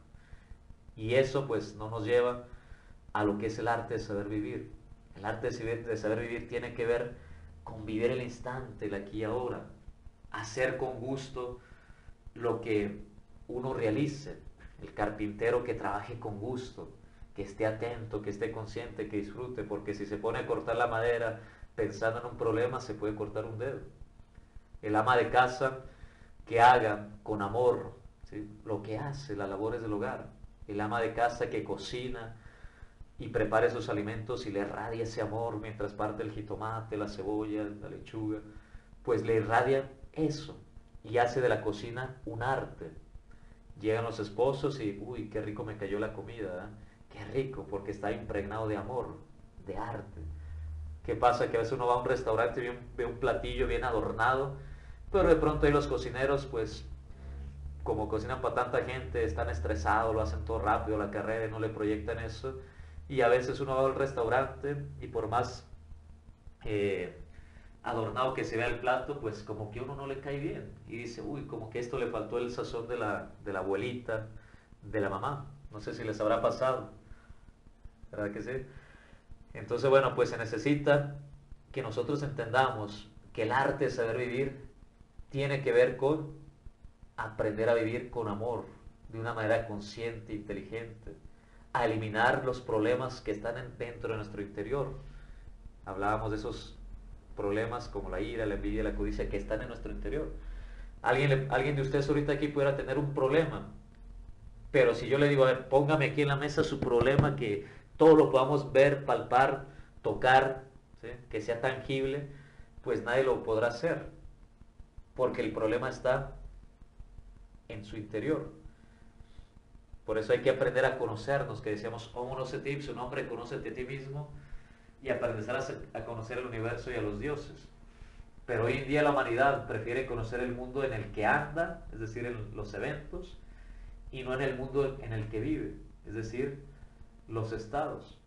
Y eso pues no nos lleva a lo que es el arte de saber vivir. El arte de saber vivir tiene que ver con vivir el instante, el aquí y ahora. Hacer con gusto lo que uno realice. El carpintero que trabaje con gusto, que esté atento, que esté consciente, que disfrute, porque si se pone a cortar la madera pensando en un problema, se puede cortar un dedo. El ama de casa que haga con amor, ¿sí?, lo que hace, las labores del hogar. El ama de casa que cocina y prepare sus alimentos y le irradia ese amor mientras parte el jitomate, la cebolla, la lechuga, pues le irradia eso y hace de la cocina un arte. Llegan los esposos y, uy, qué rico me cayó la comida, ¿eh? Qué rico, porque está impregnado de amor, de arte. ¿Qué pasa? Que a veces uno va a un restaurante y ve un platillo bien adornado, pero de pronto ahí los cocineros, pues, como cocinan para tanta gente, están estresados, lo hacen todo rápido, la carrera, y no le proyectan eso. Y a veces uno va al restaurante y por más adornado que se vea el plato, pues como que a uno no le cae bien. Y dice, uy, como que esto le faltó el sazón de la abuelita, de la mamá. No sé si les habrá pasado, ¿verdad que sí? Entonces, bueno, pues se necesita que nosotros entendamos que el arte de saber vivir tiene que ver con aprender a vivir con amor, de una manera consciente, inteligente, a eliminar los problemas que están dentro de nuestro interior. Hablábamos de esos problemas como la ira, la envidia, la codicia, que están en nuestro interior. Alguien de ustedes ahorita aquí pudiera tener un problema Pero si yo le digo, a ver, póngame aquí en la mesa su problema, que todo lo podamos ver, palpar, tocar, ¿sí? Que sea tangible, pues nadie lo podrá hacer, porque el problema está en su interior. Por eso hay que aprender a conocernos, que decíamos, homo se tips, un hombre, conócete a ti mismo, y aprender a conocer el universo y a los dioses. Pero hoy en día la humanidad prefiere conocer el mundo en el que anda, es decir, en los eventos, y no en el mundo en el que vive, es decir, los estados.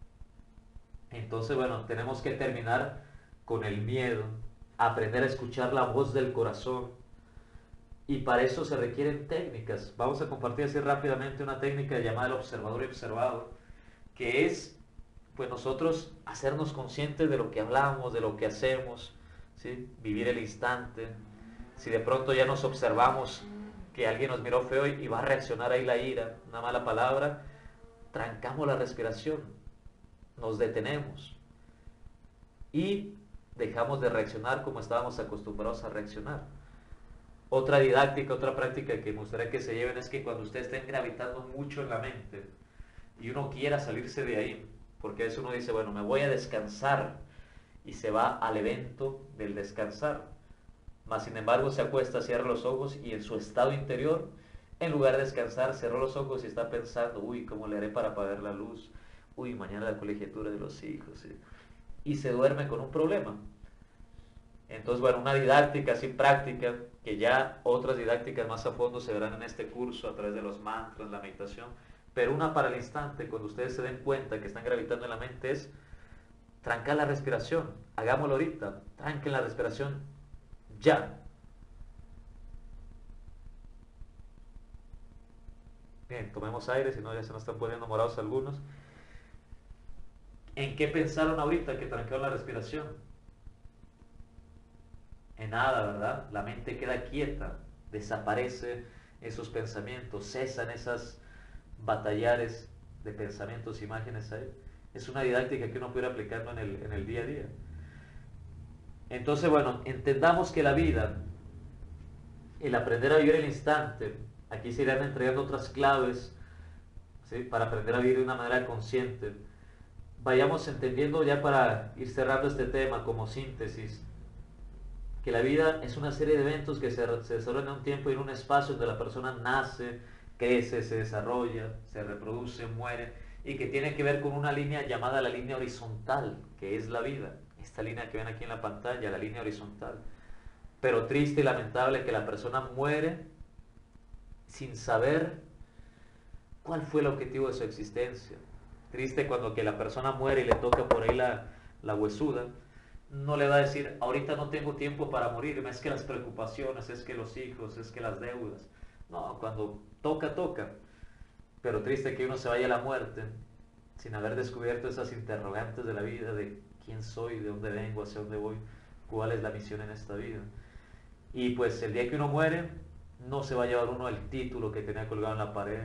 Entonces, bueno, tenemos que terminar con el miedo, aprender a escuchar la voz del corazón, y para eso se requieren técnicas. Vamos a compartir así rápidamente una técnica llamada el observador y observado, que es, pues nosotros hacernos conscientes de lo que hablamos, de lo que hacemos, ¿sí? Vivir el instante. Si de pronto ya nos observamos que alguien nos miró feo y va a reaccionar ahí la ira, una mala palabra, trancamos la respiración, nos detenemos y dejamos de reaccionar como estábamos acostumbrados a reaccionar. Otra didáctica, otra práctica que me gustaría que se lleven es que cuando ustedes estén gravitando mucho en la mente y uno quiera salirse de ahí, porque a veces uno dice, bueno, me voy a descansar y se va al evento del descansar. Mas sin embargo se acuesta, cierra los ojos y en su estado interior, en lugar de descansar, cerró los ojos y está pensando, uy, ¿cómo le haré para pagar la luz? Uy, mañana la colegiatura de los hijos. ¿Sí? Y se duerme con un problema. Entonces, bueno, una didáctica así práctica, que ya otras didácticas más a fondo se verán en este curso a través de los mantras, la meditación, pero una para el instante, cuando ustedes se den cuenta que están gravitando en la mente, es trancar la respiración. Hagámoslo ahorita, tranquen la respiración ya. Bien, tomemos aire, si no ya se nos están poniendo morados algunos. ¿En qué pensaron ahorita que trancaron la respiración? En nada, ¿verdad? La mente queda quieta, desaparece esos pensamientos, cesan esas batallares de pensamientos, imágenes ahí. Es una didáctica que uno puede ir aplicando en el día a día. Entonces, bueno, entendamos que la vida, el aprender a vivir el instante, aquí se irán entregando otras claves, ¿sí? Para aprender a vivir de una manera consciente. Vayamos entendiendo ya para ir cerrando este tema como síntesis, que la vida es una serie de eventos que se desarrollan en un tiempo y en un espacio donde la persona nace, crece, se desarrolla, se reproduce, muere, y que tiene que ver con una línea llamada la línea horizontal, que es la vida. Esta línea que ven aquí en la pantalla, la línea horizontal. Pero triste y lamentable que la persona muere sin saber cuál fue el objetivo de su existencia. Triste cuando que la persona muere y le toca por ahí la huesuda, no le va a decir, ahorita no tengo tiempo para morirme, es que las preocupaciones, es que los hijos, es que las deudas. No, cuando toca, toca. Pero triste que uno se vaya a la muerte sin haber descubierto esas interrogantes de la vida, de quién soy, de dónde vengo, hacia dónde voy, cuál es la misión en esta vida. Y pues el día que uno muere, no se va a llevar uno el título que tenía colgado en la pared,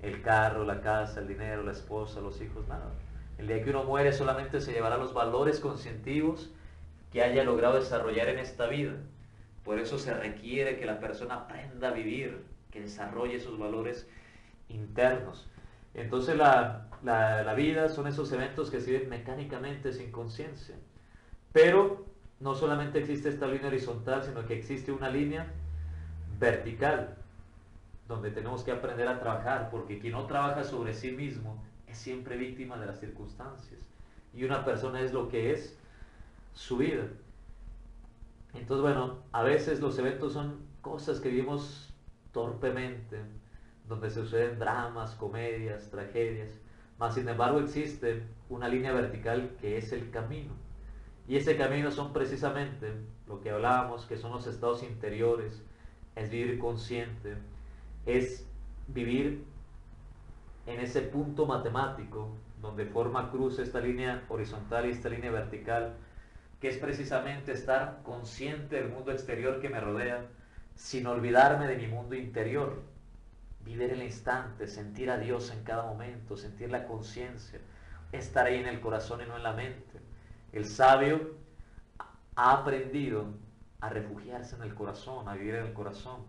el carro, la casa, el dinero, la esposa, los hijos, nada. El día que uno muere solamente se llevará los valores conscientivos que haya logrado desarrollar en esta vida. Por eso se requiere que la persona aprenda a vivir, que desarrolle esos valores internos. Entonces la vida son esos eventos que se viven mecánicamente sin conciencia. Pero no solamente existe esta línea horizontal, sino que existe una línea vertical, donde tenemos que aprender a trabajar, porque quien no trabaja sobre sí mismo es siempre víctima de las circunstancias. Y una persona es lo que es su vida. Entonces, bueno, a veces los eventos son cosas que vivimos torpemente, donde se suceden dramas, comedias, tragedias, mas sin embargo existe una línea vertical que es el camino. Y ese camino son precisamente lo que hablábamos, que son los estados interiores, es vivir consciente, es vivir en ese punto matemático donde forma cruz esta línea horizontal y esta línea vertical, que es precisamente estar consciente del mundo exterior que me rodea, sin olvidarme de mi mundo interior, vivir el instante, sentir a Dios en cada momento, sentir la conciencia, estar ahí en el corazón y no en la mente. El sabio ha aprendido a refugiarse en el corazón, a vivir en el corazón,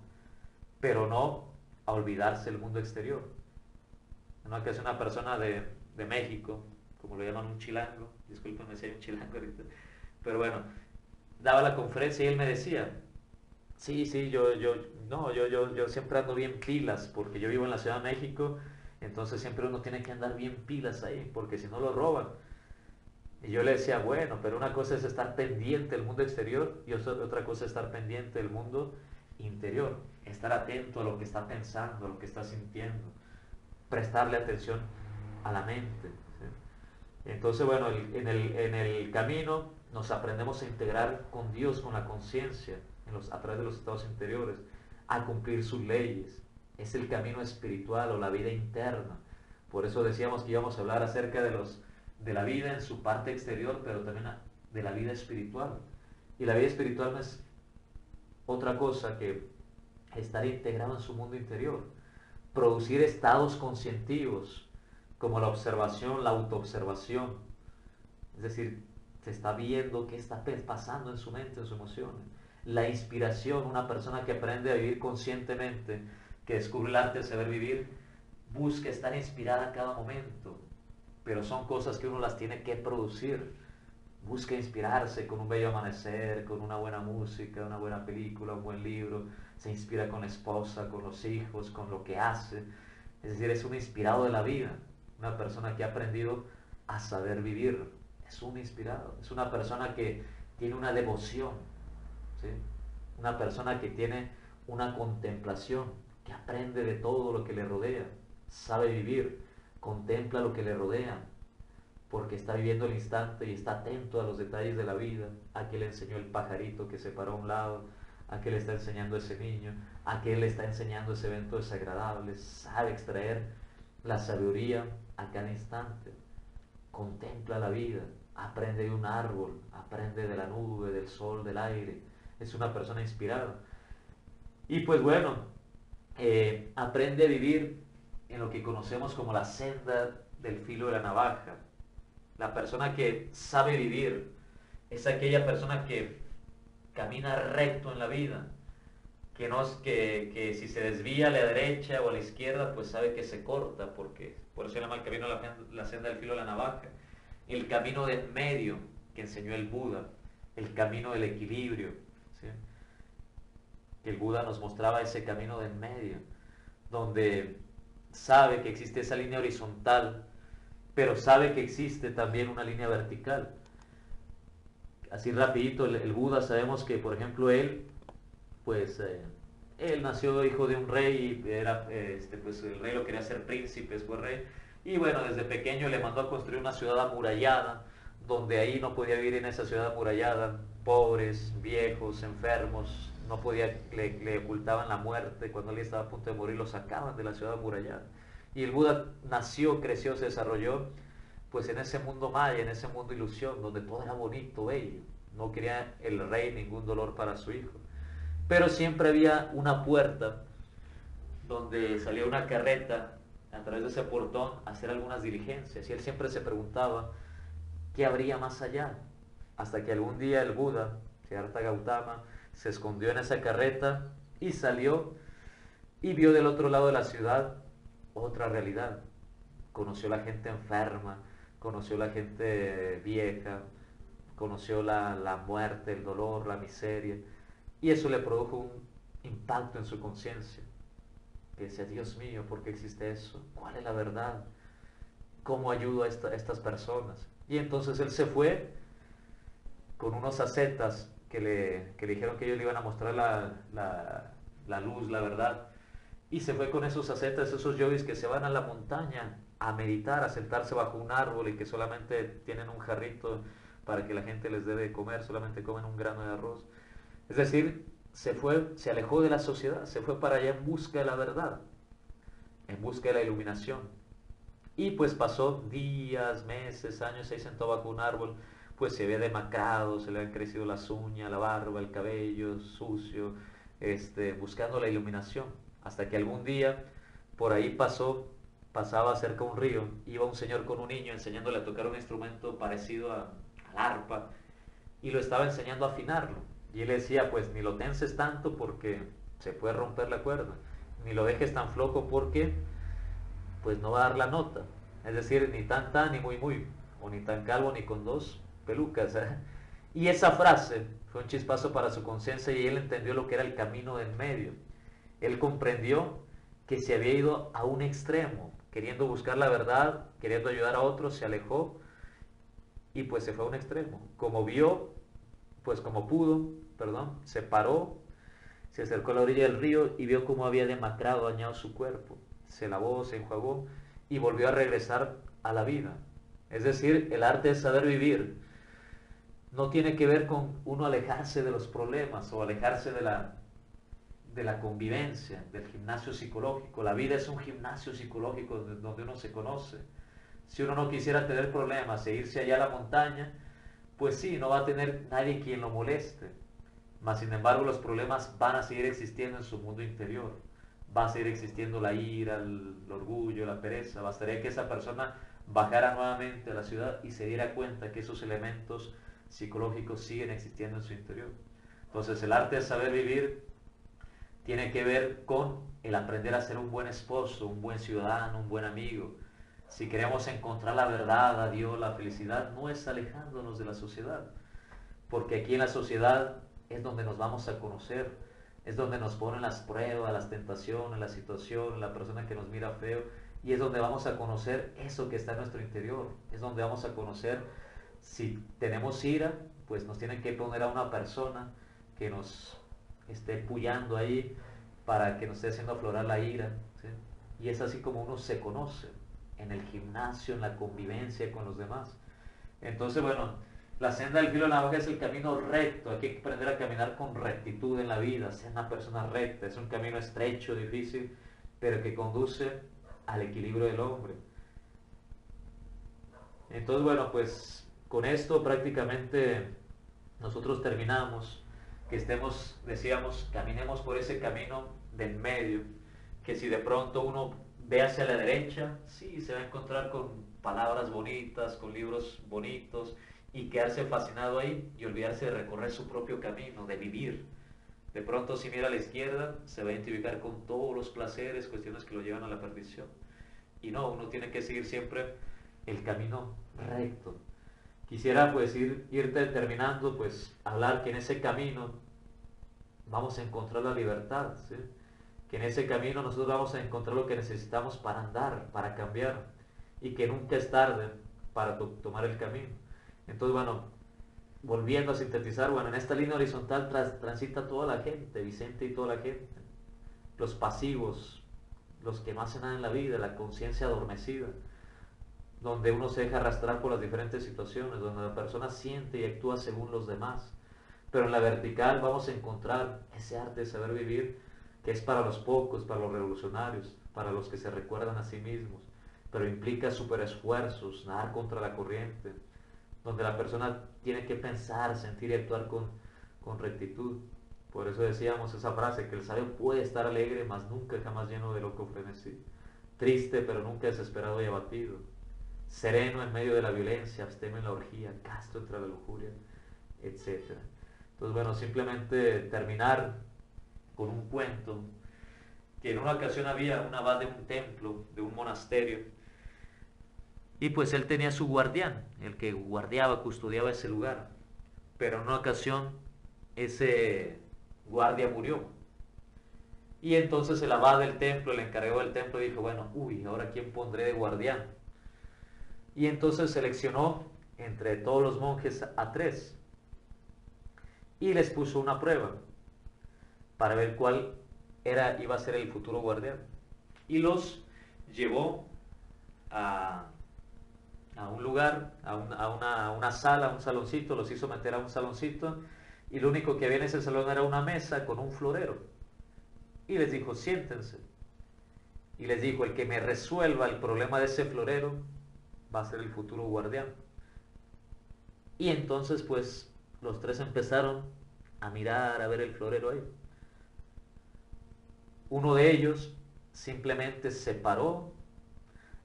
pero no a olvidarse del mundo exterior. En una ocasión una persona de México, como lo llaman un chilango, discúlpenme si hay un chilango ahorita, pero bueno, daba la conferencia y él me decía, sí, sí, yo siempre ando bien pilas, porque yo vivo en la Ciudad de México, entonces siempre uno tiene que andar bien pilas ahí, porque si no lo roban. Y yo le decía, bueno, pero una cosa es estar pendiente del mundo exterior y otra cosa es estar pendiente del mundo interior, estar atento a lo que está pensando, a lo que está sintiendo, prestarle atención a la mente. ¿Sí? Entonces, bueno, en el camino nos aprendemos a integrar con Dios, con la conciencia, a través de los estados interiores, a cumplir sus leyes. Es el camino espiritual o la vida interna. Por eso decíamos que íbamos a hablar acerca de la vida en su parte exterior, pero también de la vida espiritual. Y la vida espiritual no es otra cosa que estar integrado en su mundo interior, producir estados conscientivos como la observación, la autoobservación, es decir, se está viendo qué está pasando en su mente, en sus emociones. La inspiración, una persona que aprende a vivir conscientemente, que descubre el arte de saber vivir, busca estar inspirada a cada momento, pero son cosas que uno las tiene que producir. Busca inspirarse con un bello amanecer, con una buena música, una buena película, un buen libro. Se inspira con la esposa, con los hijos, con lo que hace. Es decir, es un inspirado de la vida. Una persona que ha aprendido a saber vivir. Es un inspirado. Es una persona que tiene una devoción. ¿Sí? Una persona que tiene una contemplación, que aprende de todo lo que le rodea. Sabe vivir. Contempla lo que le rodea, porque está viviendo el instante y está atento a los detalles de la vida, a qué le enseñó el pajarito que se paró a un lado, a qué le está enseñando ese niño, a qué le está enseñando ese evento desagradable, sabe extraer la sabiduría a cada instante, contempla la vida, aprende de un árbol, aprende de la nube, del sol, del aire, es una persona inspirada. Y pues bueno, aprende a vivir en lo que conocemos como la senda del filo de la navaja. La persona que sabe vivir es aquella persona que camina recto en la vida, que, no, que si se desvía a la derecha o a la izquierda, pues sabe que se corta, porque por eso se llama el camino la senda del filo de la navaja. El camino del medio que enseñó el Buda, el camino del equilibrio. ¿Sí? El Buda nos mostraba ese camino del medio, donde sabe que existe esa línea horizontal, pero sabe que existe también una línea vertical. Así rapidito, el Buda sabemos que, por ejemplo, pues, él nació hijo de un rey, y era, pues el rey lo quería hacer príncipe, fue rey, y bueno, desde pequeño le mandó a construir una ciudad amurallada, donde ahí no podía vivir en esa ciudad amurallada, pobres, viejos, enfermos, no podía, le ocultaban la muerte, cuando él estaba a punto de morir lo sacaban de la ciudad amurallada. Y el Buda nació, creció, se desarrolló pues en ese mundo maya, en ese mundo ilusión, donde todo era bonito, bello. No quería el rey ningún dolor para su hijo. Pero siempre había una puerta donde salía una carreta a través de ese portón a hacer algunas diligencias. Y él siempre se preguntaba qué habría más allá. Hasta que algún día el Buda, Siddhartha Gautama, se escondió en esa carreta y salió y vio del otro lado de la ciudad otra realidad. Conoció la gente enferma, conoció la gente vieja, conoció la muerte, el dolor, la miseria, y eso le produjo un impacto en su conciencia, que decía, Dios mío, ¿por qué existe eso? ¿Cuál es la verdad? ¿Cómo ayudo a estas personas? Y entonces él se fue con unos ascetas que le dijeron que ellos le iban a mostrar la luz, la verdad, y se fue con esos ascetas, esos yogis que se van a la montaña a meditar, a sentarse bajo un árbol y que solamente tienen un jarrito para que la gente les dé de comer, solamente comen un grano de arroz. Es decir, se alejó de la sociedad, se fue para allá en busca de la verdad, en busca de la iluminación. Y pues pasó días, meses, años, se sentó bajo un árbol, pues se había demacrado, se le habían crecido las uñas, la barba, el cabello, sucio, buscando la iluminación. Hasta que algún día por ahí pasaba cerca un río, iba un señor con un niño enseñándole a tocar un instrumento parecido al arpa y lo estaba enseñando a afinarlo. Y él decía, pues ni lo tenses tanto porque se puede romper la cuerda, ni lo dejes tan flojo porque pues no va a dar la nota. Es decir, ni tan tan ni muy muy, o ni tan calvo ni con dos pelucas. Y esa frase fue un chispazo para su conciencia y él entendió lo que era el camino del medio. Él comprendió que se había ido a un extremo, queriendo buscar la verdad, queriendo ayudar a otros, se alejó y pues se fue a un extremo. Como vio, pues como pudo, perdón, se paró, se acercó a la orilla del río y vio cómo había demacrado, dañado su cuerpo. Se lavó, se enjuagó y volvió a regresar a la vida. Es decir, el arte de saber vivir no tiene que ver con uno alejarse de los problemas o alejarse de la convivencia, del gimnasio psicológico. La vida es un gimnasio psicológico donde uno se conoce. Si uno no quisiera tener problemas e irse allá a la montaña, pues sí, no va a tener nadie quien lo moleste. Mas sin embargo los problemas van a seguir existiendo en su mundo interior. Va a seguir existiendo la ira, el orgullo, la pereza. Bastaría que esa persona bajara nuevamente a la ciudad y se diera cuenta que esos elementos psicológicos siguen existiendo en su interior. Entonces el arte de saber vivir tiene que ver con el aprender a ser un buen esposo, un buen ciudadano, un buen amigo. Si queremos encontrar la verdad, a Dios, la felicidad, no es alejándonos de la sociedad, porque aquí en la sociedad es donde nos vamos a conocer, es donde nos ponen las pruebas, las tentaciones, las situaciones, la persona que nos mira feo, y es donde vamos a conocer eso que está en nuestro interior, es donde vamos a conocer si tenemos ira, pues nos tienen que poner a una persona que nos esté puyando ahí para que nos esté haciendo aflorar la ira, ¿sí? Y es así como uno se conoce, en el gimnasio, en la convivencia con los demás. Entonces, bueno, la senda del filo de la navaja es el camino recto, hay que aprender a caminar con rectitud en la vida, ser una persona recta, es un camino estrecho, difícil, pero que conduce al equilibrio del hombre. Entonces, bueno, pues con esto prácticamente nosotros terminamos, que estemos, decíamos, caminemos por ese camino del medio, que si de pronto uno ve hacia la derecha, sí, se va a encontrar con palabras bonitas, con libros bonitos, y quedarse fascinado ahí y olvidarse de recorrer su propio camino, de vivir. De pronto si mira a la izquierda, se va a identificar con todos los placeres, cuestiones que lo llevan a la perdición. Y no, uno tiene que seguir siempre el camino recto. Quisiera pues ir terminando, pues hablar que en ese camino vamos a encontrar la libertad, ¿sí? Que en ese camino nosotros vamos a encontrar lo que necesitamos para andar, para cambiar, y que nunca es tarde para tomar el camino. Entonces, bueno, volviendo a sintetizar, bueno, en esta línea horizontal transita toda la gente, Vicente y toda la gente, los pasivos, los que no hacen nada en la vida, la conciencia adormecida, donde uno se deja arrastrar por las diferentes situaciones, donde la persona siente y actúa según los demás. Pero en la vertical vamos a encontrar ese arte de saber vivir, que es para los pocos, para los revolucionarios, para los que se recuerdan a sí mismos, pero implica superesfuerzos, nadar contra la corriente, donde la persona tiene que pensar, sentir y actuar con rectitud. Por eso decíamos esa frase, que el sabio puede estar alegre, mas nunca jamás lleno de loco frenesí, triste pero nunca desesperado y abatido, sereno en medio de la violencia, abstemio en la orgía, casto entre la lujuria, etc. Entonces, bueno, simplemente terminar con un cuento, que en una ocasión había un abad de un templo, de un monasterio, y pues él tenía su guardián, el que guardiaba, custodiaba ese lugar. Pero en una ocasión ese guardia murió. Y entonces el abad del templo, el encargado del templo, dijo, bueno, uy, ¿ahora quién pondré de guardián? Y entonces seleccionó entre todos los monjes a 3 y les puso una prueba para ver cuál iba a ser el futuro guardián. Y los llevó a un lugar, a una sala, a un saloncito, los hizo meter a un saloncito, y lo único que había en ese salón era una mesa con un florero. Y les dijo, siéntense. Y les dijo, el que me resuelva el problema de ese florero va a ser el futuro guardián. Y entonces pues los 3 empezaron a mirar, a ver el florero ahí. Uno de ellos simplemente se paró,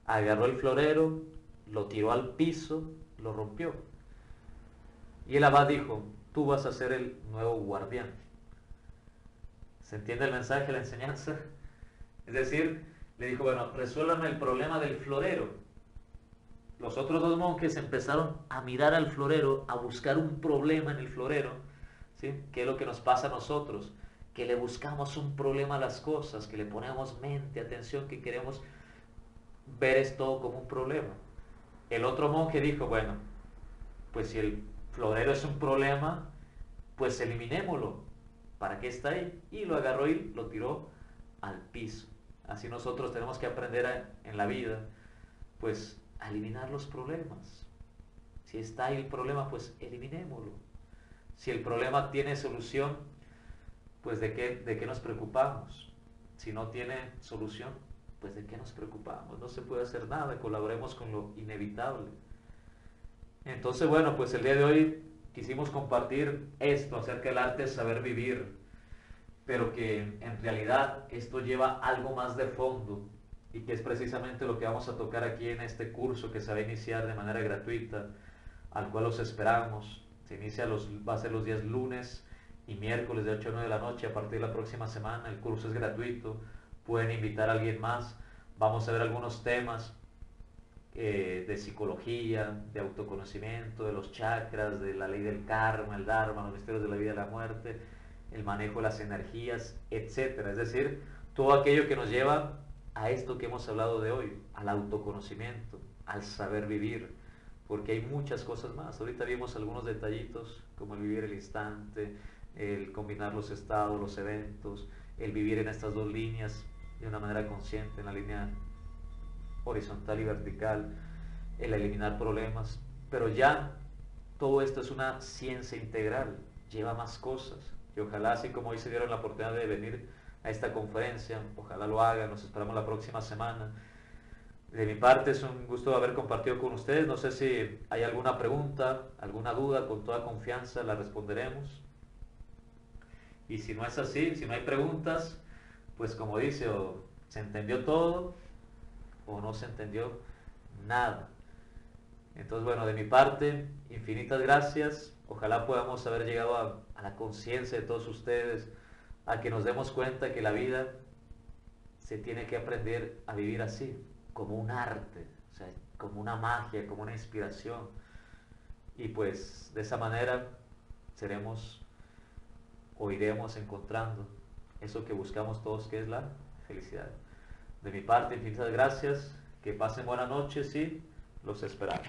agarró el florero, lo tiró al piso, lo rompió. Y el abad dijo, tú vas a ser el nuevo guardián. ¿Se entiende el mensaje, la enseñanza? Es decir, le dijo, bueno, resuélvame el problema del florero. Los otros dos monjes empezaron a mirar al florero, a buscar un problema en el florero, ¿sí? ¿Qué es lo que nos pasa a nosotros? Que le buscamos un problema a las cosas, que le ponemos mente, atención, que queremos ver esto como un problema. El otro monje dijo, bueno, pues si el florero es un problema, pues eliminémoslo. ¿Para qué está ahí? Y lo agarró y lo tiró al piso. Así nosotros tenemos que aprender en la vida, pues, a eliminar los problemas. Si está ahí el problema, pues eliminémoslo. Si el problema tiene solución, pues de qué nos preocupamos? Si no tiene solución, pues de qué nos preocupamos? No se puede hacer nada, colaboremos con lo inevitable. Entonces, bueno, pues el día de hoy quisimos compartir esto acerca del arte de saber vivir, pero que en realidad esto lleva algo más de fondo y que es precisamente lo que vamos a tocar aquí en este curso que se va a iniciar de manera gratuita, al cual los esperamos. Va a ser los días lunes y miércoles de 8 a 9 de la noche. A partir de la próxima semana el curso es gratuito, pueden invitar a alguien más. Vamos a ver algunos temas de psicología, de autoconocimiento, de los chakras, de la ley del karma, el dharma, los misterios de la vida y la muerte, el manejo de las energías, etcétera. Es decir, todo aquello que nos lleva a esto que hemos hablado de hoy, al autoconocimiento, al saber vivir, porque hay muchas cosas más. Ahorita vimos algunos detallitos, como el vivir el instante, el combinar los estados, los eventos, el vivir en estas dos líneas de una manera consciente, en la línea horizontal y vertical, el eliminar problemas, pero ya todo esto es una ciencia integral, lleva más cosas, y ojalá, así como hoy se dieron la oportunidad de venir a esta conferencia, ojalá lo hagan, nos esperamos la próxima semana. De mi parte es un gusto haber compartido con ustedes, no sé si hay alguna pregunta, alguna duda, con toda confianza la responderemos, y si no es así, si no hay preguntas, pues como dice, o se entendió todo, o no se entendió nada. Entonces, bueno, de mi parte, infinitas gracias. Ojalá podamos haber llegado a la conciencia de todos ustedes, a que nos demos cuenta que la vida se tiene que aprender a vivir así, como un arte, o sea, como una magia, como una inspiración. Y pues de esa manera seremos o iremos encontrando eso que buscamos todos, que es la felicidad. De mi parte, infinitas gracias, que pasen buenas noches y los esperamos.